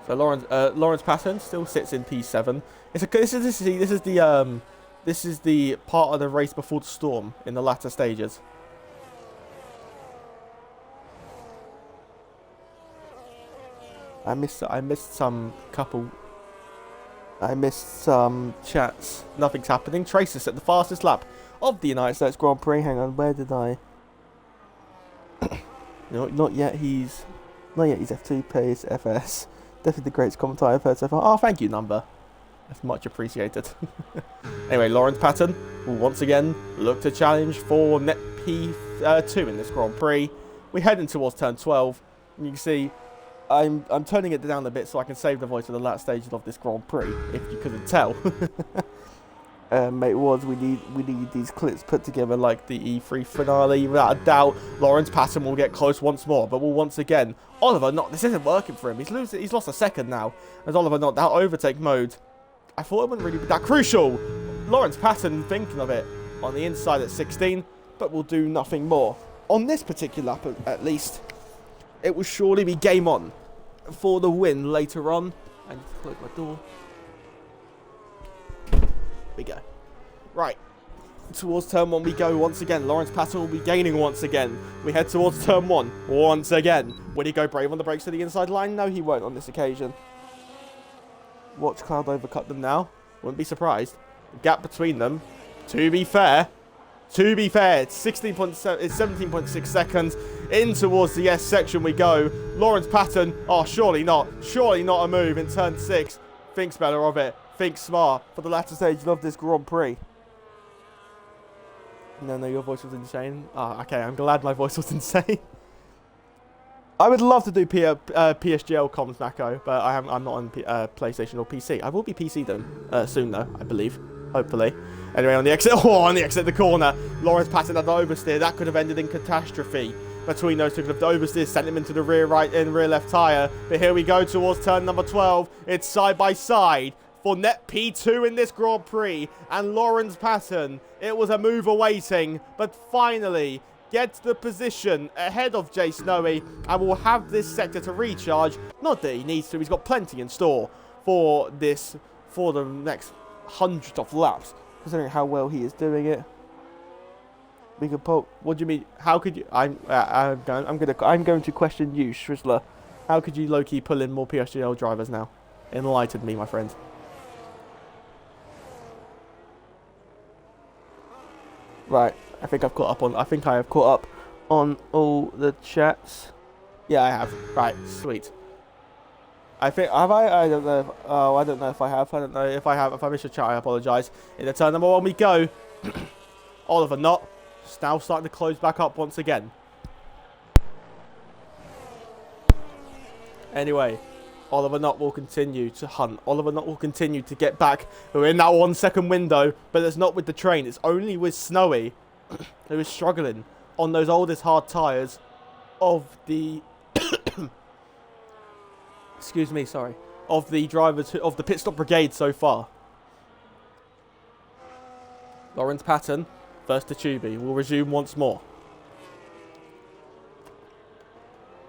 So Lorenz Patten still sits in P7. This is the part of the race before the storm in the latter stages. I missed some chats. Nothing's happening. Tracer set the fastest lap of the United States Grand Prix. Hang on, where did I? No, not yet. He's F2 pace FS. Definitely the greatest commentator I've heard so far. Oh, thank you, number. That's much appreciated. Anyway, Lorenz Patten will once again look to challenge for net P2 in this Grand Prix. We're heading towards turn 12. And you can see I'm turning it down a bit so I can save the voice for the last stages of this Grand Prix, if you couldn't tell. Mate, we need these clips put together like the E3 finale. Without a doubt, Lorenz Patten will get close once more, but will once again. Oliver Knott, this isn't working for him. He's lost a second now. As Oliver Knott, that overtake mode, I thought it wouldn't really be that crucial. Lorenz Patten thinking of it on the inside at 16, but will do nothing more. On this particular lap, at least, it will surely be game on for the win later on. I need to close my door. We go. Right. Towards turn 1 we go once again. Lorenz Patten will be gaining once again. We head towards turn 1 once again. Will he go brave on the brakes to the inside line? No, he won't on this occasion. Watch Cloud overcut them now. Wouldn't be surprised. The gap between them, to be fair, it's 17.6 seconds. In towards the S section we go. Lorenz Patten, oh, surely not a move in turn 6. Thinks better of it. Thinks smart for the latter stage of this Grand Prix. No, your voice was insane. Ah, okay, I'm glad my voice was insane. I would love to do PSGL comms, Mako, but I'm not on PlayStation or PC. I will be PC soon, though, I believe. Hopefully. Anyway, on the exit, the corner, Lorenz Patten had the oversteer. That could have ended in catastrophe between those two. Could have oversteer, sent him into the rear left tyre. But here we go towards turn number 12. It's side by side for net P2 in this Grand Prix. And Lorenz Patten, it was a move awaiting, but finally gets the position ahead of Jsnowyy and will have this sector to recharge. Not that he needs to, he's got plenty in store for the next hundred of laps, considering how well he is doing it. We could put. What do you mean? How could you? I'm going to question you, Shrizzler. How could you low-key pull in more PSGL drivers now? Enlighten me, my friend. Right, I think I have caught up on all the chats. Yeah, I have. Right, sweet. I think have I? I don't know. I don't know if I have. I don't know if I have. If I missed a chat, I apologise. In the turn number 1 we go. Oliver Knott now starting to close back up once again. Anyway, Oliver Knott will continue to hunt. Oliver Knott will continue to get back. We're in that 1 second window, but it's not with the train. It's only with Jsnowyy, who is struggling on those oldest hard tyres of the... excuse me, sorry. Of the drivers, of the pit stop brigade so far. Lorenz Patten, first Techubi, will resume once more.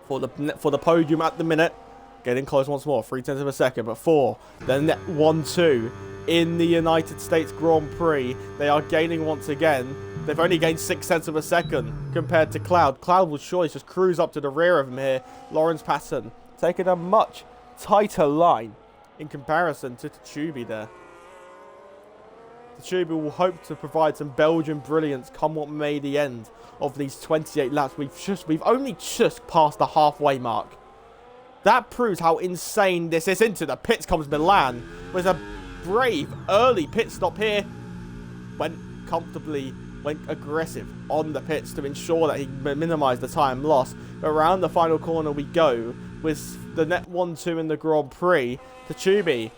For the podium at the minute. Getting close once more, 0.3 of a second, but for the net 1-2 in the United States Grand Prix, they are gaining once again. They've only gained 0.6 of a second compared to Cloud. Cloud will surely just cruise up to the rear of him here. Lorenz Patten taking a much tighter line in comparison to Techubi there. Techubi will hope to provide some Belgian brilliance come what may the end of these 28 laps. We've only just passed the halfway mark. That proves how insane this is. Into the pits comes Milan with a brave early pit stop here. Went aggressive on the pits to ensure that he minimised the time loss. But around the final corner we go with the net 1-2 in the Grand Prix. Techubi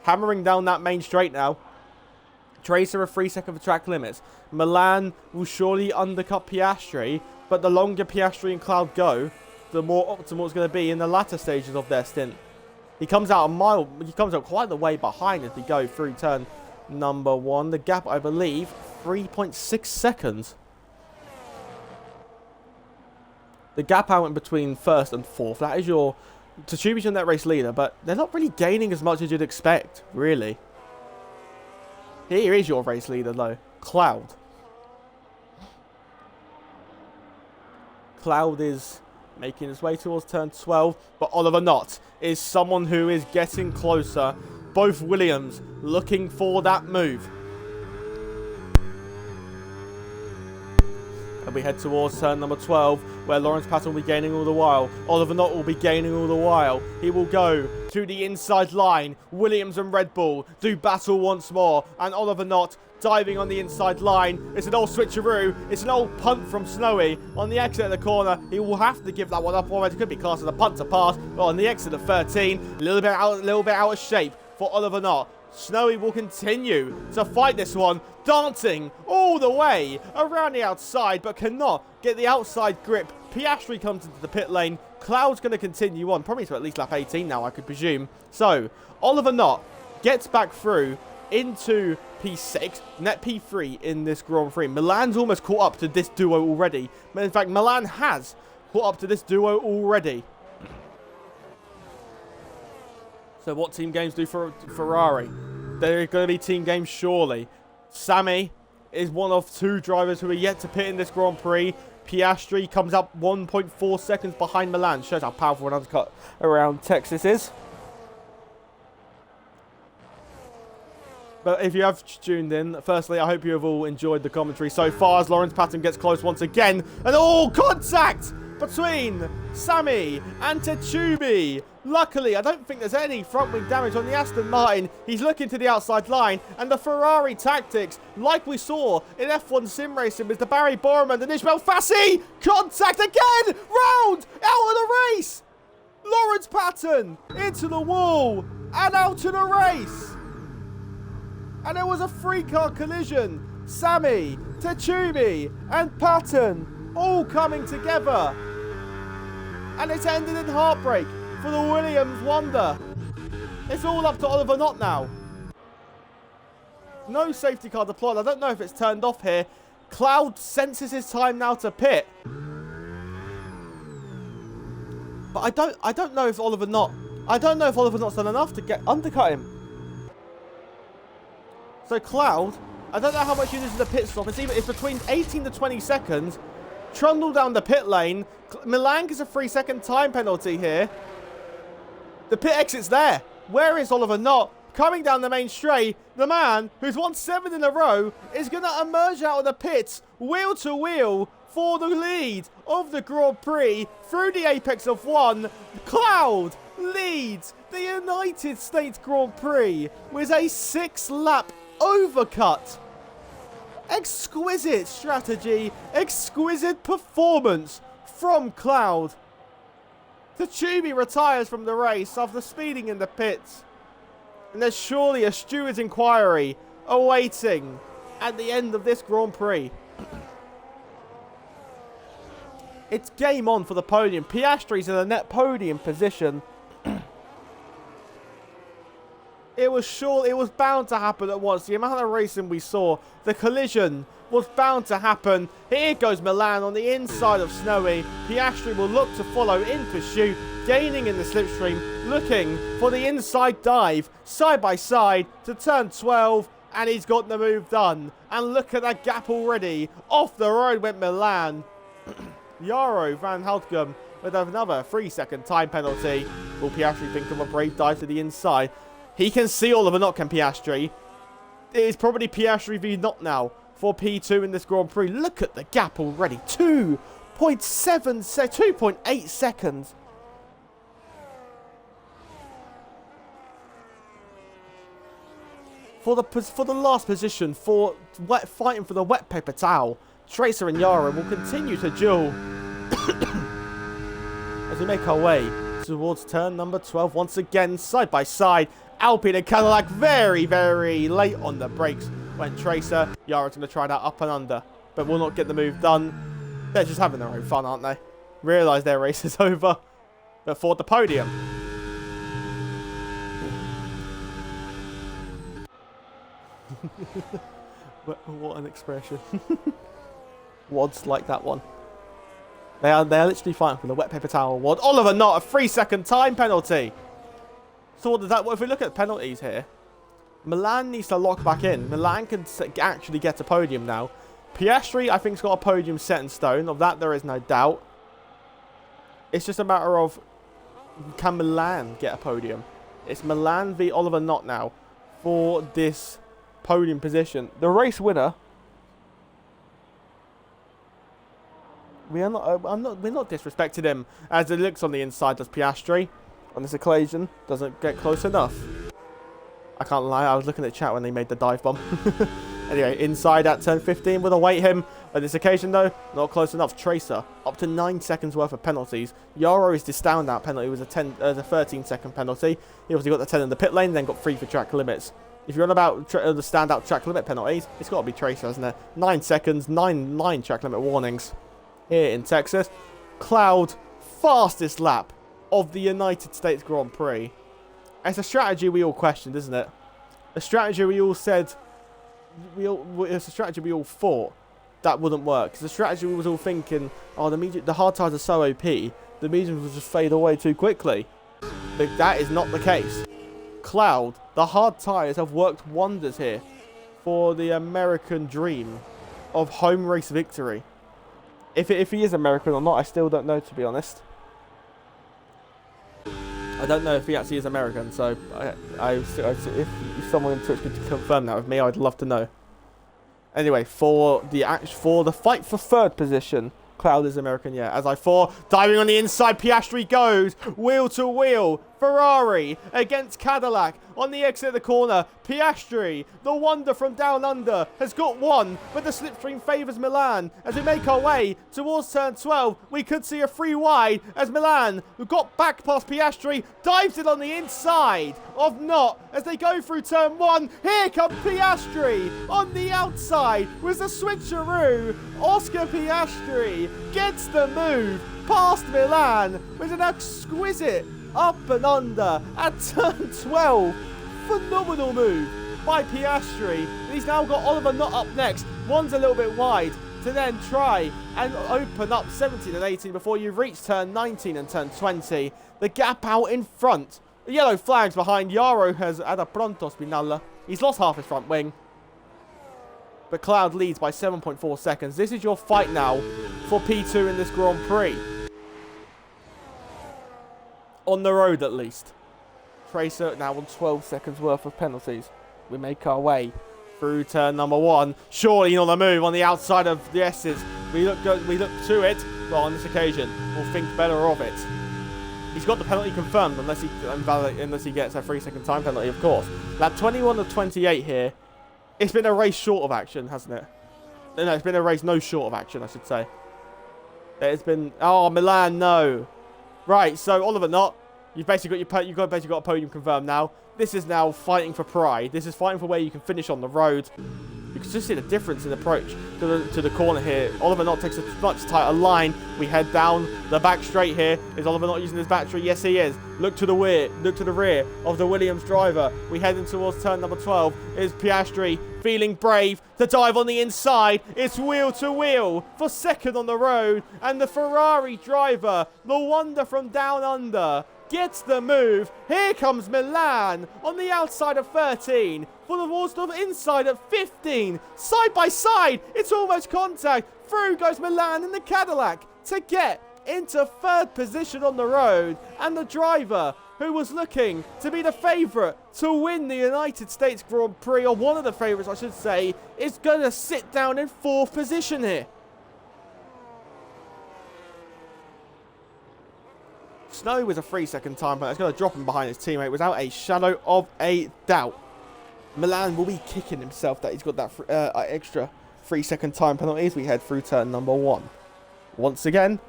hammering down that main straight now. Tracer a 3 second for track limits. Milan will surely undercut Piastri, but the longer Piastri and Cloud go, the more optimal it's going to be in the latter stages of their stint. He comes out quite the way behind as we go through turn number 1. The gap, I believe, 3.6 seconds. The gap out in between first and fourth. That is your... Techubi's your net race leader, but they're not really gaining as much as you'd expect, really. Here is your race leader, though. Cloud. Cloud is making his way towards turn 12. But Oliver Knott is someone who is getting closer. Both Williams looking for that move. And we head towards turn number 12, where Lorenz Patten will be gaining all the while. Oliver Knott will be gaining all the while. He will go to the inside line. Williams and Red Bull do battle once more. And Oliver Knott diving on the inside line. It's an old switcheroo. It's an old punt from Jsnowyy. On the exit of the corner, he will have to give that one up. Already could be classed as a punt to pass. But on the exit of 13, a little bit out of shape for Oliver Knott. Jsnowyy will continue to fight this one, dancing all the way around the outside, but cannot get the outside grip. Piastri comes into the pit lane. Cloud's going to continue on, probably to at least lap 18 now, I could presume. So, Oliver Knott gets back through into P6, net P3 in this Grand Prix. Milan's almost caught up to this duo already. In fact, Milan has caught up to this duo already. So what team games do for Ferrari? They're going to be team games surely. Sammy is one of two drivers who are yet to pit in this Grand Prix. Piastri comes up 1.4 seconds behind Milan. Shows how powerful an undercut around Texas is. But if you have tuned in, firstly, I hope you have all enjoyed the commentary so far as Lorenz Patten gets close once again. And contact between Sammy and Techubi. Luckily, I don't think there's any front wing damage on the Aston Martin. He's looking to the outside line, and the Ferrari tactics, like we saw in F1 Sim Racing with the Barry Borman and Ismail Fassi, contact again, round, out of the race. Lorenz Patten into the wall and out of the race. And there was a three-car collision. Sammy, Techubi, and Patten all coming together. And it's ended in heartbreak for the Williams wonder. It's all up to Oliver Knott now. No safety car deployed. I don't know if it's turned off here. Cloud senses his time now to pit. But I don't know if Oliver Knott's done enough to undercut him. So Cloud, I don't know how much he uses the pit stop. It's between 18 to 20 seconds. Trundle down the pit lane. Milan gets a 3-second time penalty here. The pit exit's there. Where is Oliver Knott? Coming down the main straight. The man who's won 7 in a row is going to emerge out of the pits, wheel to wheel, for the lead of the Grand Prix through the apex of 1. Cloud leads the United States Grand Prix with a 6-lap overcut. Exquisite strategy, exquisite performance from Cloud. Techubi retires from the race after speeding in the pits. And there's surely a steward's inquiry awaiting at the end of this Grand Prix. It's game on for the podium. Piastri's in a net podium position. It was bound to happen at once. The amount of racing we saw, the collision was bound to happen. Here goes Milan on the inside of Jsnowyy. Piastri will look to follow in pursuit, gaining in the slipstream, looking for the inside dive, side by side to turn 12, and he's got the move done. And look at that gap already. Off the road went Milan. Jaro van Houtgem with another 3-second time penalty. Will Piastri think of a brave dive to the inside? He can see Oliver Knott, can Piastri. It is probably Piastri v Knott now for P2 in this Grand Prix. Look at the gap already. 2.8 seconds. For the last position, fighting for the wet paper towel, Tracer and Jaro will continue to duel as we make our way towards turn number 12 once again, side by side. Alpine and Cadillac very, very late on the brakes when Tracer. Jaro's going to try that up and under, but will not get the move done. They're just having their own fun, aren't they? Realise their race is over, but for the podium. What an expression. Wads like that one. They are literally fighting for the wet paper towel award. Oliver Knott, a 3-second time penalty. So what does that? Well, if we look at penalties here, Milan needs to lock back in. Milan can actually get a podium now. Piastri, I think, has got a podium set in stone. Of that, there is no doubt. It's just a matter of, can Milan get a podium? It's Milan v Oliver Knott now for this podium position. The race winner. We're not disrespecting him, as it looks on the inside. Does Piastri on this occasion doesn't get close enough. I can't lie, I was looking at chat when they made the dive bomb. Anyway, inside at turn 15, we'll await him. On this occasion, though, not close enough. Tracer, up to 9 seconds worth of penalties. Yaro's standout penalty was a 13-second penalty. He obviously got the 10 in the pit lane, then got 3 for track limits. If you're on about the standout track limit penalties, it's got to be Tracer, hasn't it? 9 seconds, 9 track limit warnings here in Texas. Cloud, fastest lap of the United States Grand Prix. It's a strategy we all questioned, isn't it? A strategy we all said, it's a strategy we all thought that wouldn't work. It's a strategy we was all thinking, oh, the hard tires are so OP, the mediums will just fade away too quickly. But that is not the case. Cloud, the hard tires have worked wonders here for the American dream of home race victory. If he is American or not, I still don't know, to be honest. I don't know if he actually is American, so if someone in Twitch could confirm that with me, I'd love to know. Anyway, for the fight for third position, Cloud is American, yeah. As I thought, diving on the inside, Piastri goes wheel to wheel. Ferrari against Cadillac on the exit of the corner. Piastri, the wonder from down under, has got one, but the slipstream favours Milan. As we make our way towards turn 12, we could see a free wide as Milan, who got back past Piastri, dives it on the inside of Knott as they go through turn 1. Here comes Piastri on the outside with the switcheroo. Oscar Piastri gets the move past Milan with an exquisite up and under at turn 12. Phenomenal move by Piastri. He's now got Oliver Knott up next. One's a little bit wide to then try and open up 17 and 18 before you reach turn 19 and turn 20. The gap out in front. The yellow flags behind. Yaro has had a pronto spinalla. He's lost half his front wing. But Cloud leads by 7.4 seconds. This is your fight now for P2 in this Grand Prix. On the road, at least. Tracer now on 12 seconds worth of penalties. We make our way through turn number 1. Surely on the move on the outside of the S's. We look to it. Well, on this occasion, we'll think better of it. He's got the penalty confirmed unless he gets a 3-second time penalty, of course. Lap 21 of 28 here. It's been a race short of action, hasn't it? No, it's been a race no short of action, I should say. It's been... Oh, Milan, no. Right, so Oliver Knott, you've basically got a podium confirmed now. This is now fighting for pride. This is fighting for where you can finish on the road. You can just see the difference in approach to the corner here. Oliver Knott takes a much tighter line. We head down the back straight here. Is Oliver Knott using his battery? Yes, he is. Look to the rear of the Williams driver. We head in towards turn number 12. Is Piastri feeling brave to dive on the inside? It's wheel to wheel for second on the road. And the Ferrari driver, the wonder from down under, gets the move. Here comes Milan on the outside of 13. Towards the inside at 15. Side by side. It's almost contact. Through goes Milan in the Cadillac to get into third position on the road. And the driver, who was looking to be the favourite to win the United States Grand Prix, or one of the favourites I should say, is going to sit down in fourth position here. Jsnowyy with a 3-second time, but it's going to drop him behind his teammate without a shadow of a doubt. Milan will be kicking himself that he's got that extra 3-second time penalty as we head through turn number 1. Once again,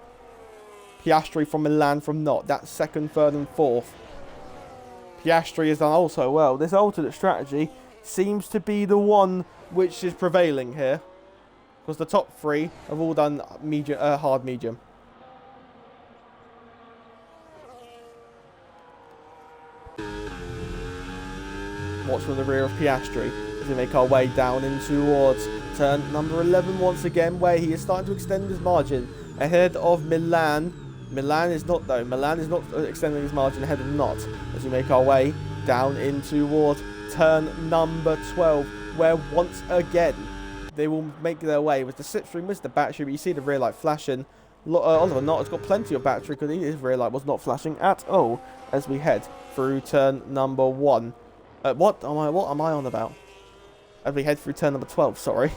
Piastri from Milan from Knott. That's second, third and fourth. Piastri has done also well. This alternate strategy seems to be the one which is prevailing here, because the top 3 have all done medium, hard medium. Watch from the rear of Piastri as we make our way down in towards turn number 11 once again, where he is starting to extend his margin ahead of Milan. Milan is not, though. Milan is not extending his margin ahead of Knott as we make our way down in towards turn number 12, where once again they will make their way with the slipstream, with the battery. But you see the rear light flashing. Oliver Knott has got plenty of battery because his rear light was not flashing at all as we head through turn number 1. What am I on about? As we head through turn number 12, sorry.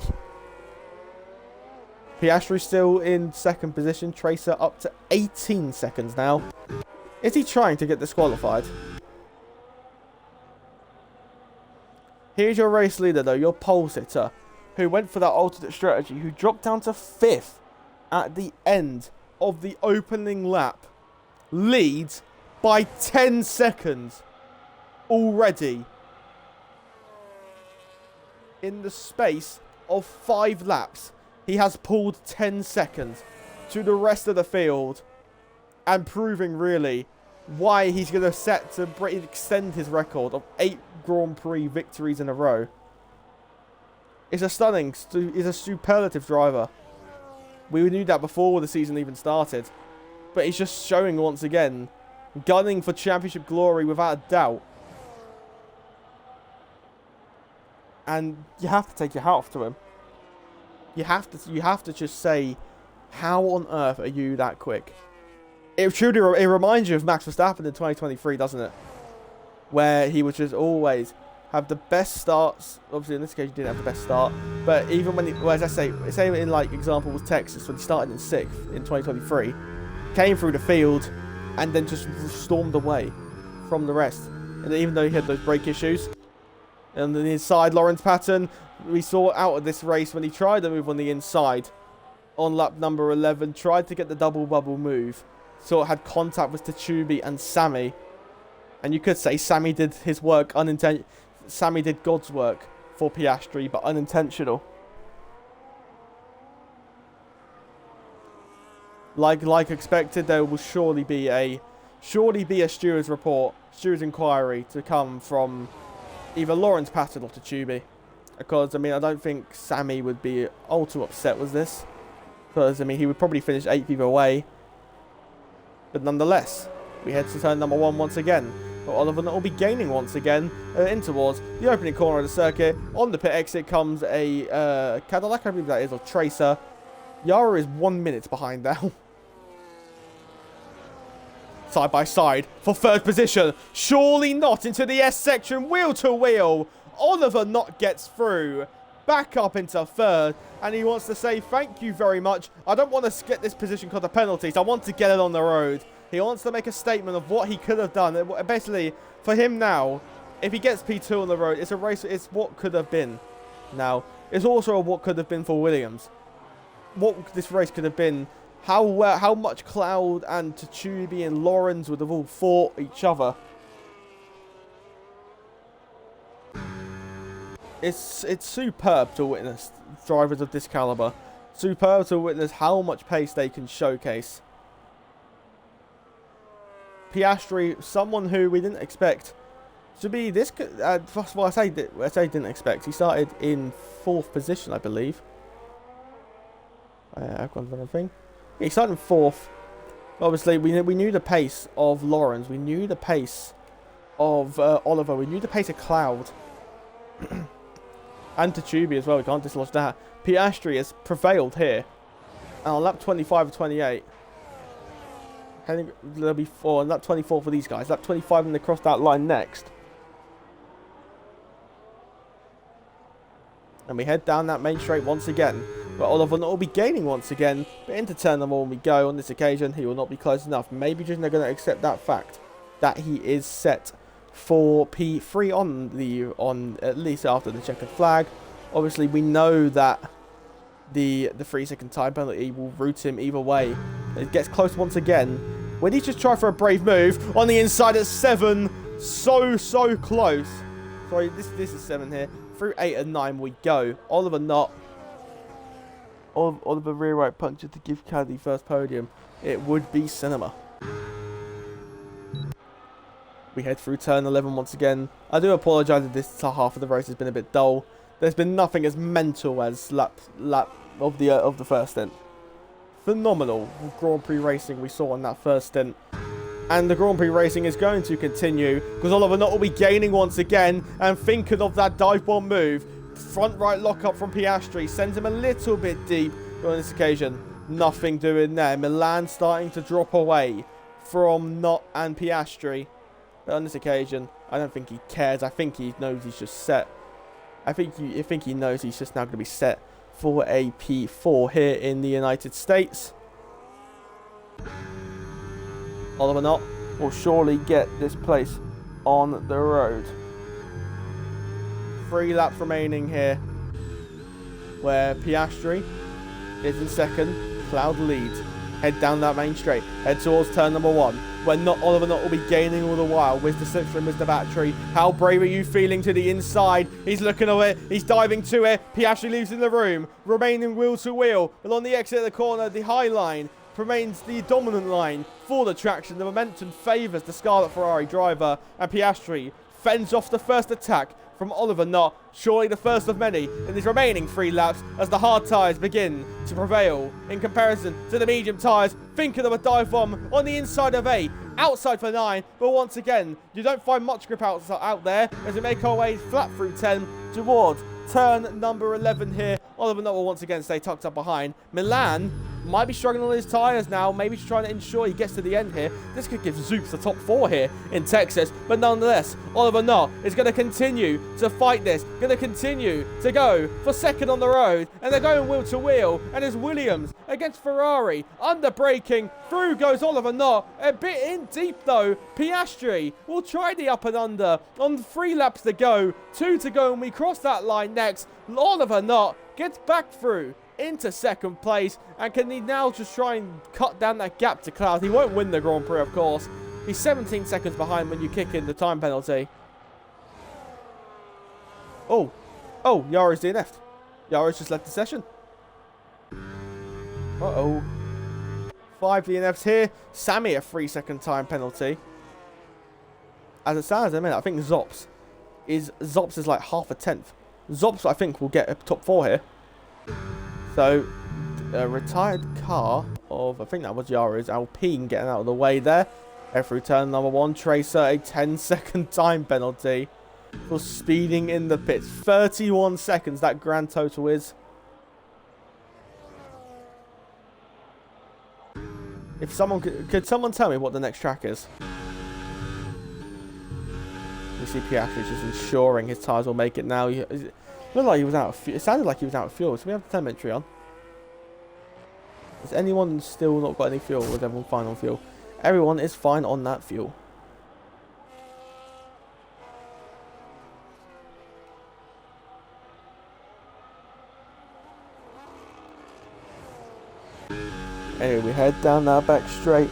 Piastri still in second position. Tracer up to 18 seconds now. Is he trying to get disqualified? Here's your race leader, though, your pole sitter, who went for that alternate strategy, who dropped down to 5th at the end of the opening lap. Leads by 10 seconds already. In the space of 5 laps, he has pulled 10 seconds to the rest of the field and proving really why he's going to set to extend his record of 8 Grand Prix victories in a row. It's a stunning, he's a superlative driver. We knew that before the season even started. But he's just showing once again, gunning for championship glory without a doubt. And you have to take your hat off to him. You have to just say, how on earth are you that quick? It reminds you of Max Verstappen in 2023, doesn't it? Where he would just always have the best starts. Obviously, in this case, he didn't have the best start. But even when as I say in like example was Texas, when he started in 6th in 2023, came through the field, and then just stormed away from the rest. And even though he had those brake issues. And on the inside, Lorenz Patten, we saw out of this race when he tried to move on the inside on lap number 11, tried to get the double bubble move. So it had contact with Techubi and Sammy. And you could say Sammy did his work unintentional. Sammy did God's work for Piastri, but unintentional. Like expected, there will surely be a steward's report, steward's inquiry to come from either Lorenz Patten or Techubi. Because, I mean, I don't think Sammy would be all too upset with this. Because, I mean, he would probably finish 8th either way. But nonetheless, we head to turn number 1 once again. But Oliver Knott will be gaining once again in towards the opening corner of the circuit. On the pit exit comes a Cadillac, I believe that is, or Tracer. Yara is 1 minute behind now. Side by side for 3rd position. Surely not into the S section, wheel to wheel. Oliver Knott gets through, back up into 3rd, and he wants to say thank you very much. I don't want to get this position because of penalties. I want to get it on the road. He wants to make a statement of what he could have done. Basically, for him now, if he gets P2 on the road, it's a race. It's what could have been. Now, it's also a what could have been for Williams. What this race could have been. How much Cloud and Techubi and Lorenz would have all fought each other. It's superb to witness drivers of this caliber. Superb to witness how much pace they can showcase. Piastri, someone who we didn't expect to be this good. First of all, I say didn't expect. He started in 4th position, I believe. I've got another thing. Yeah, he started in 4th. Obviously, we knew the pace of Lorenz. We knew the pace of Oliver. We knew the pace of Cloud. And Techubi as well. We can't dislodge that. Piastri has prevailed here. And on lap 25 or 28. There'll be lap 24 for these guys. Lap 25 and they cross that line next. And we head down that main straight once again. But Oliver will be gaining once again. But into turn number 1 we go. On this occasion, he will not be close enough. Maybe just they're going to accept that fact that he is set for P3 on at least after the checkered flag. Obviously, we know that the 3-second time penalty will route him either way. It gets close once again. When he just tried for a brave move on the inside at 7, so close. Sorry, this is 7 here. Through 8 and 9 we go. Oliver Knott. Oliver rear right puncture to give Caddy first podium. It would be cinema. We head through turn 11 once again. I do apologise if this half of the race has been a bit dull. There's been nothing as mental as lap of the first stint. Phenomenal Grand Prix racing we saw on that first stint. And the Grand Prix racing is going to continue because Oliver Knott will be gaining once again and thinking of that dive bomb move. Front right lock up from Piastri sends him a little bit deep on this occasion. Nothing doing there. Milan starting to drop away from Knott and Piastri. But on this occasion, I don't think he cares. I think he knows he's just set. I think he knows he's just now going to be set for a P4 here in the United States. Oliver Knott will surely get this place on the road. 3 laps remaining here, where Piastri is in second, Cloud leads. Head down that main straight, head towards turn number 1, where Oliver Knott will be gaining all the while. With the slipstream, with the battery. How brave are you feeling to the inside? He's looking at it, he's diving to it. Piastri leaves in the room, remaining wheel to wheel. But on the exit of the corner, the high line remains the dominant line for the traction. The momentum favours the Scarlet Ferrari driver, and Piastri fends off the first attack from Oliver Knott, surely the first of many in these remaining 3 laps as the hard tyres begin to prevail in comparison to the medium tyres. Think of a dive bomb on the inside of 8, outside for 9, but once again, you don't find much grip out there as we make our way flat through 10 towards turn number 11 here. Oliver Knott will once again stay tucked up behind. Milan might be struggling on his tyres now, maybe trying to ensure he gets to the end here. This could give Zopz the top 4 here in Texas, but nonetheless, Oliver Knott is going to continue to fight this, going to continue to go for second on the road, and they're going wheel to wheel, and it's Williams against Ferrari, under braking, through goes Oliver Knott, a bit in deep though. Piastri will try the up and under on 3 laps to go, 2 to go, and we cross that line next. Oliver Knott gets back through into second place, and can he now just try and cut down that gap to Cloud? He won't win the Grand Prix, of course. He's 17 seconds behind when you kick in the time penalty. Oh, Yara's DNF'd. Yara's just left the session. Uh-oh. 5 DNFs here. Sammy, a 3-second time penalty. As it stands at the minute, I think Zopz is like half a tenth. Zopz, I think, will get a top 4 here. So, a retired car of, I think that was Yara's, Alpine getting out of the way there. Through turn number 1, Tracer, a 10-second time penalty for speeding in the pits. 31 seconds, that grand total is. If someone could someone tell me what the next track is? You see Piastri just ensuring his tyres will make it now. It looked like he was out of fuel. It sounded like he was out of fuel. So we have the telemetry on. Has anyone still not got any fuel? Or is everyone fine on fuel? Everyone is fine on that fuel. Anyway, we head down that back straight.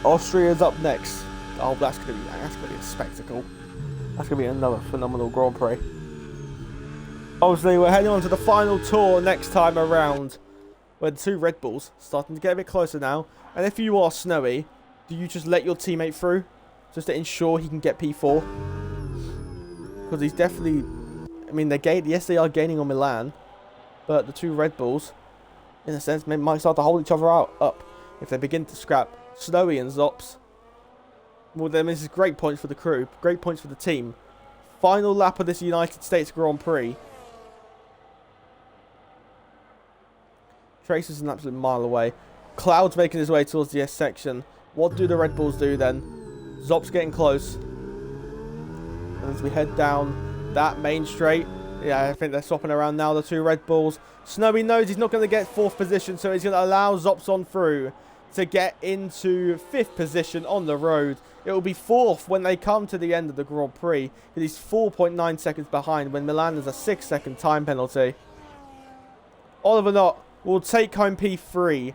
Austria's up next. Oh, that's gonna be a spectacle. That's gonna be another phenomenal Grand Prix. Obviously, we're heading on to the final tour next time around, where the 2 Red Bulls starting to get a bit closer now. And if you are Jsnowyy, do you just let your teammate through just to ensure he can get P4? Because he's definitely, I mean, yes, they are gaining on Milan, but the 2 Red Bulls, in a sense, might start to hold each other up if they begin to scrap Jsnowyy and Zopz. Well, then this is great points for the crew, great points for the team. Final lap of this United States Grand Prix. Tracer's an absolute mile away. Cloud's making his way towards the S section. What do the Red Bulls do then? Zopz getting close. And as we head down that main straight, yeah, I think they're swapping around now, the 2 Red Bulls. Jsnowyy knows he's not going to get 4th position, so he's going to allow Zopz on through to get into 5th position on the road. It will be 4th when they come to the end of the Grand Prix. He's 4.9 seconds behind when Milan has a 6-second time penalty. Oliver Knott will take home P3.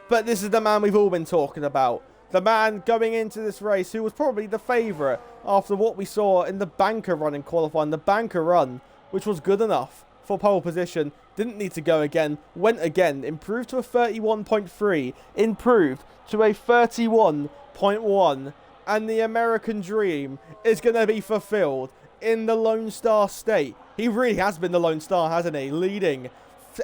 But this is the man we've all been talking about. The man going into this race who was probably the favourite after what we saw in the banker run in qualifying. The banker run, which was good enough for pole position. Didn't need to go again. Went again. Improved to a 31.3. Improved to a 31.1. And the American dream is going to be fulfilled in the Lone Star State. He really has been the Lone Star, hasn't he? Leading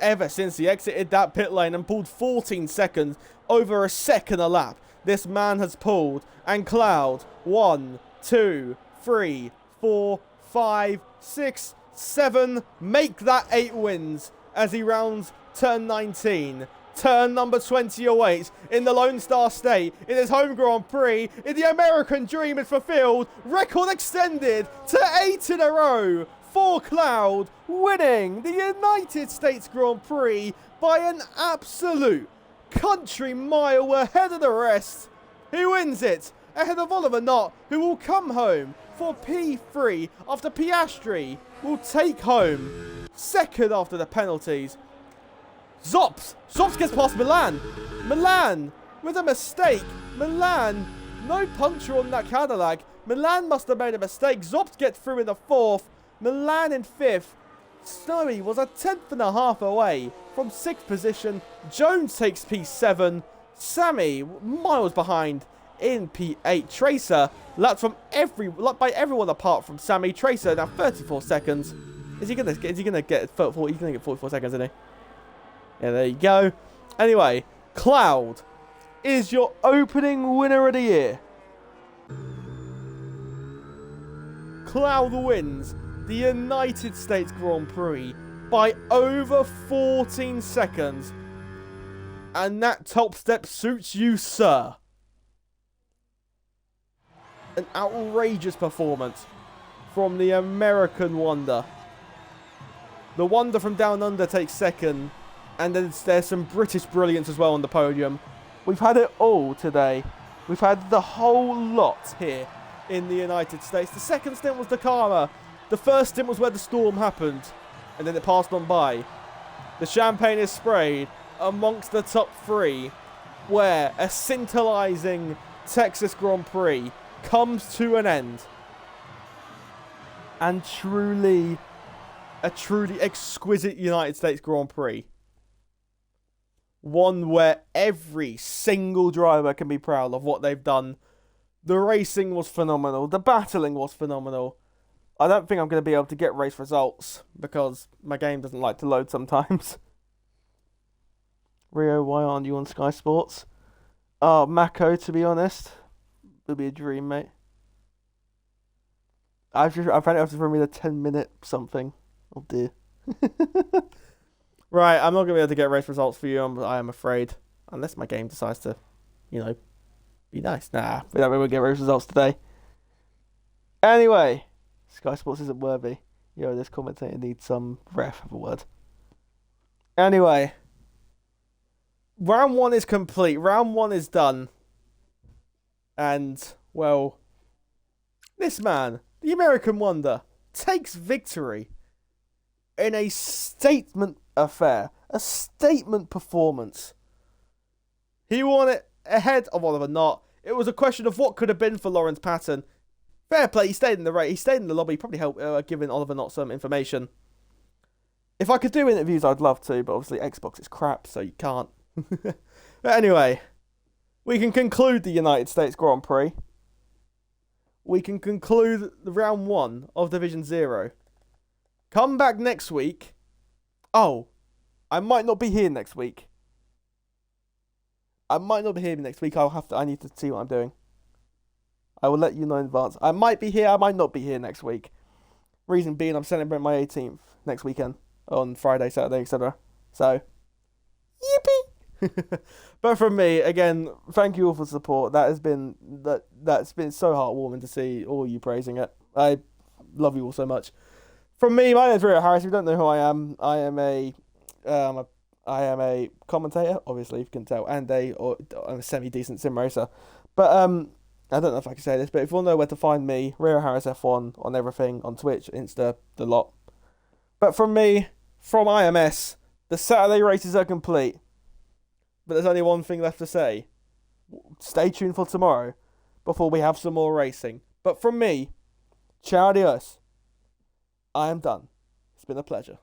ever since he exited that pit lane and pulled 14 seconds, over a second a lap. This man has pulled, and Cloud, 1, 2, 3, 4, 5, 6, 7, make that 8 wins as he rounds turn 19. Turn number 20 awaits in the Lone Star State, in his home Grand Prix, in the American dream is fulfilled, record extended to 8 in a row for Cloud, winning the United States Grand Prix by an absolute country mile ahead of the rest. He wins it ahead of Oliver Knott, who will come home for P3 after Piastri will take home second after the penalties. Zopz gets past Milan. Milan with a mistake. Milan, no puncture on that Cadillac. Milan must have made a mistake. Zopz gets through in the 4th. Milan in 5th. Jsnowyy was a 10th and a half away from 6th position. Jones takes P7. Sammy miles behind in P8. Tracer lapped by everyone apart from Sammy. Tracer now 34 seconds. Is he gonna get 44? He's gonna get 44 seconds, isn't he? Yeah, there you go. Anyway, Cloud is your opening winner of the year. Cloud wins the United States Grand Prix by over 14 seconds. And that top step suits you, sir. An outrageous performance from the American Wonder. The Wonder from Down Under takes second. And then there's some British brilliance as well on the podium. We've had it all today. We've had the whole lot here in the United States. The second stint was Dakar. The first stint was where the storm happened. And then it passed on by. The champagne is sprayed amongst the top 3. Where a scintillating Texas Grand Prix comes to an end. And a truly exquisite United States Grand Prix. One where every single driver can be proud of what they've done. The racing was phenomenal. The battling was phenomenal. I don't think I'm going to be able to get race results because my game doesn't like to load sometimes. Rio, why aren't you on Sky Sports? Oh, Mako, to be honest. It'll be a dream, mate. I've found it after for me the 10-minute something. Oh dear. Right, I'm not going to be able to get race results for you, I am afraid. Unless my game decides to, be nice. Nah, we don't really get race results today. Anyway, Sky Sports isn't worthy. This commentator needs some ref of a word. Anyway, round 1 is complete. Round 1 is done. And, well, this man, the American Wonder, takes victory in a statement affair, a statement performance. He won it ahead of Oliver Knott. It was a question of what could have been for Lorenz Patten. Fair play, he stayed in the race, he stayed in the lobby, probably helped giving Oliver Knott some information. If I could do interviews, I'd love to, but obviously Xbox is crap, so you can't. But anyway, we can conclude the United States Grand Prix. We can conclude the round 1 of Division 0. Come back next week. Oh, I might not be here next week. I need to see what I'm doing. I will let you know in advance. I might be here, I might not be here next week. Reason being, I'm celebrating my 18th next weekend. On Friday, Saturday, etc. So, yippee! But from me, again, thank you all for support. That's been so heartwarming to see all you praising it. I love you all so much. From me, my name's Rio Harris. If you don't know who I am a commentator, obviously, if you can tell, and I'm a semi-decent sim racer. But I don't know if I can say this, but if you want to know where to find me, Rio Harris F1 on everything, on Twitch, Insta, the lot. But from me, from IMS, the Saturday races are complete. But there's only one thing left to say. Stay tuned for tomorrow before we have some more racing. But from me, ciao adios. I am done. It's been a pleasure.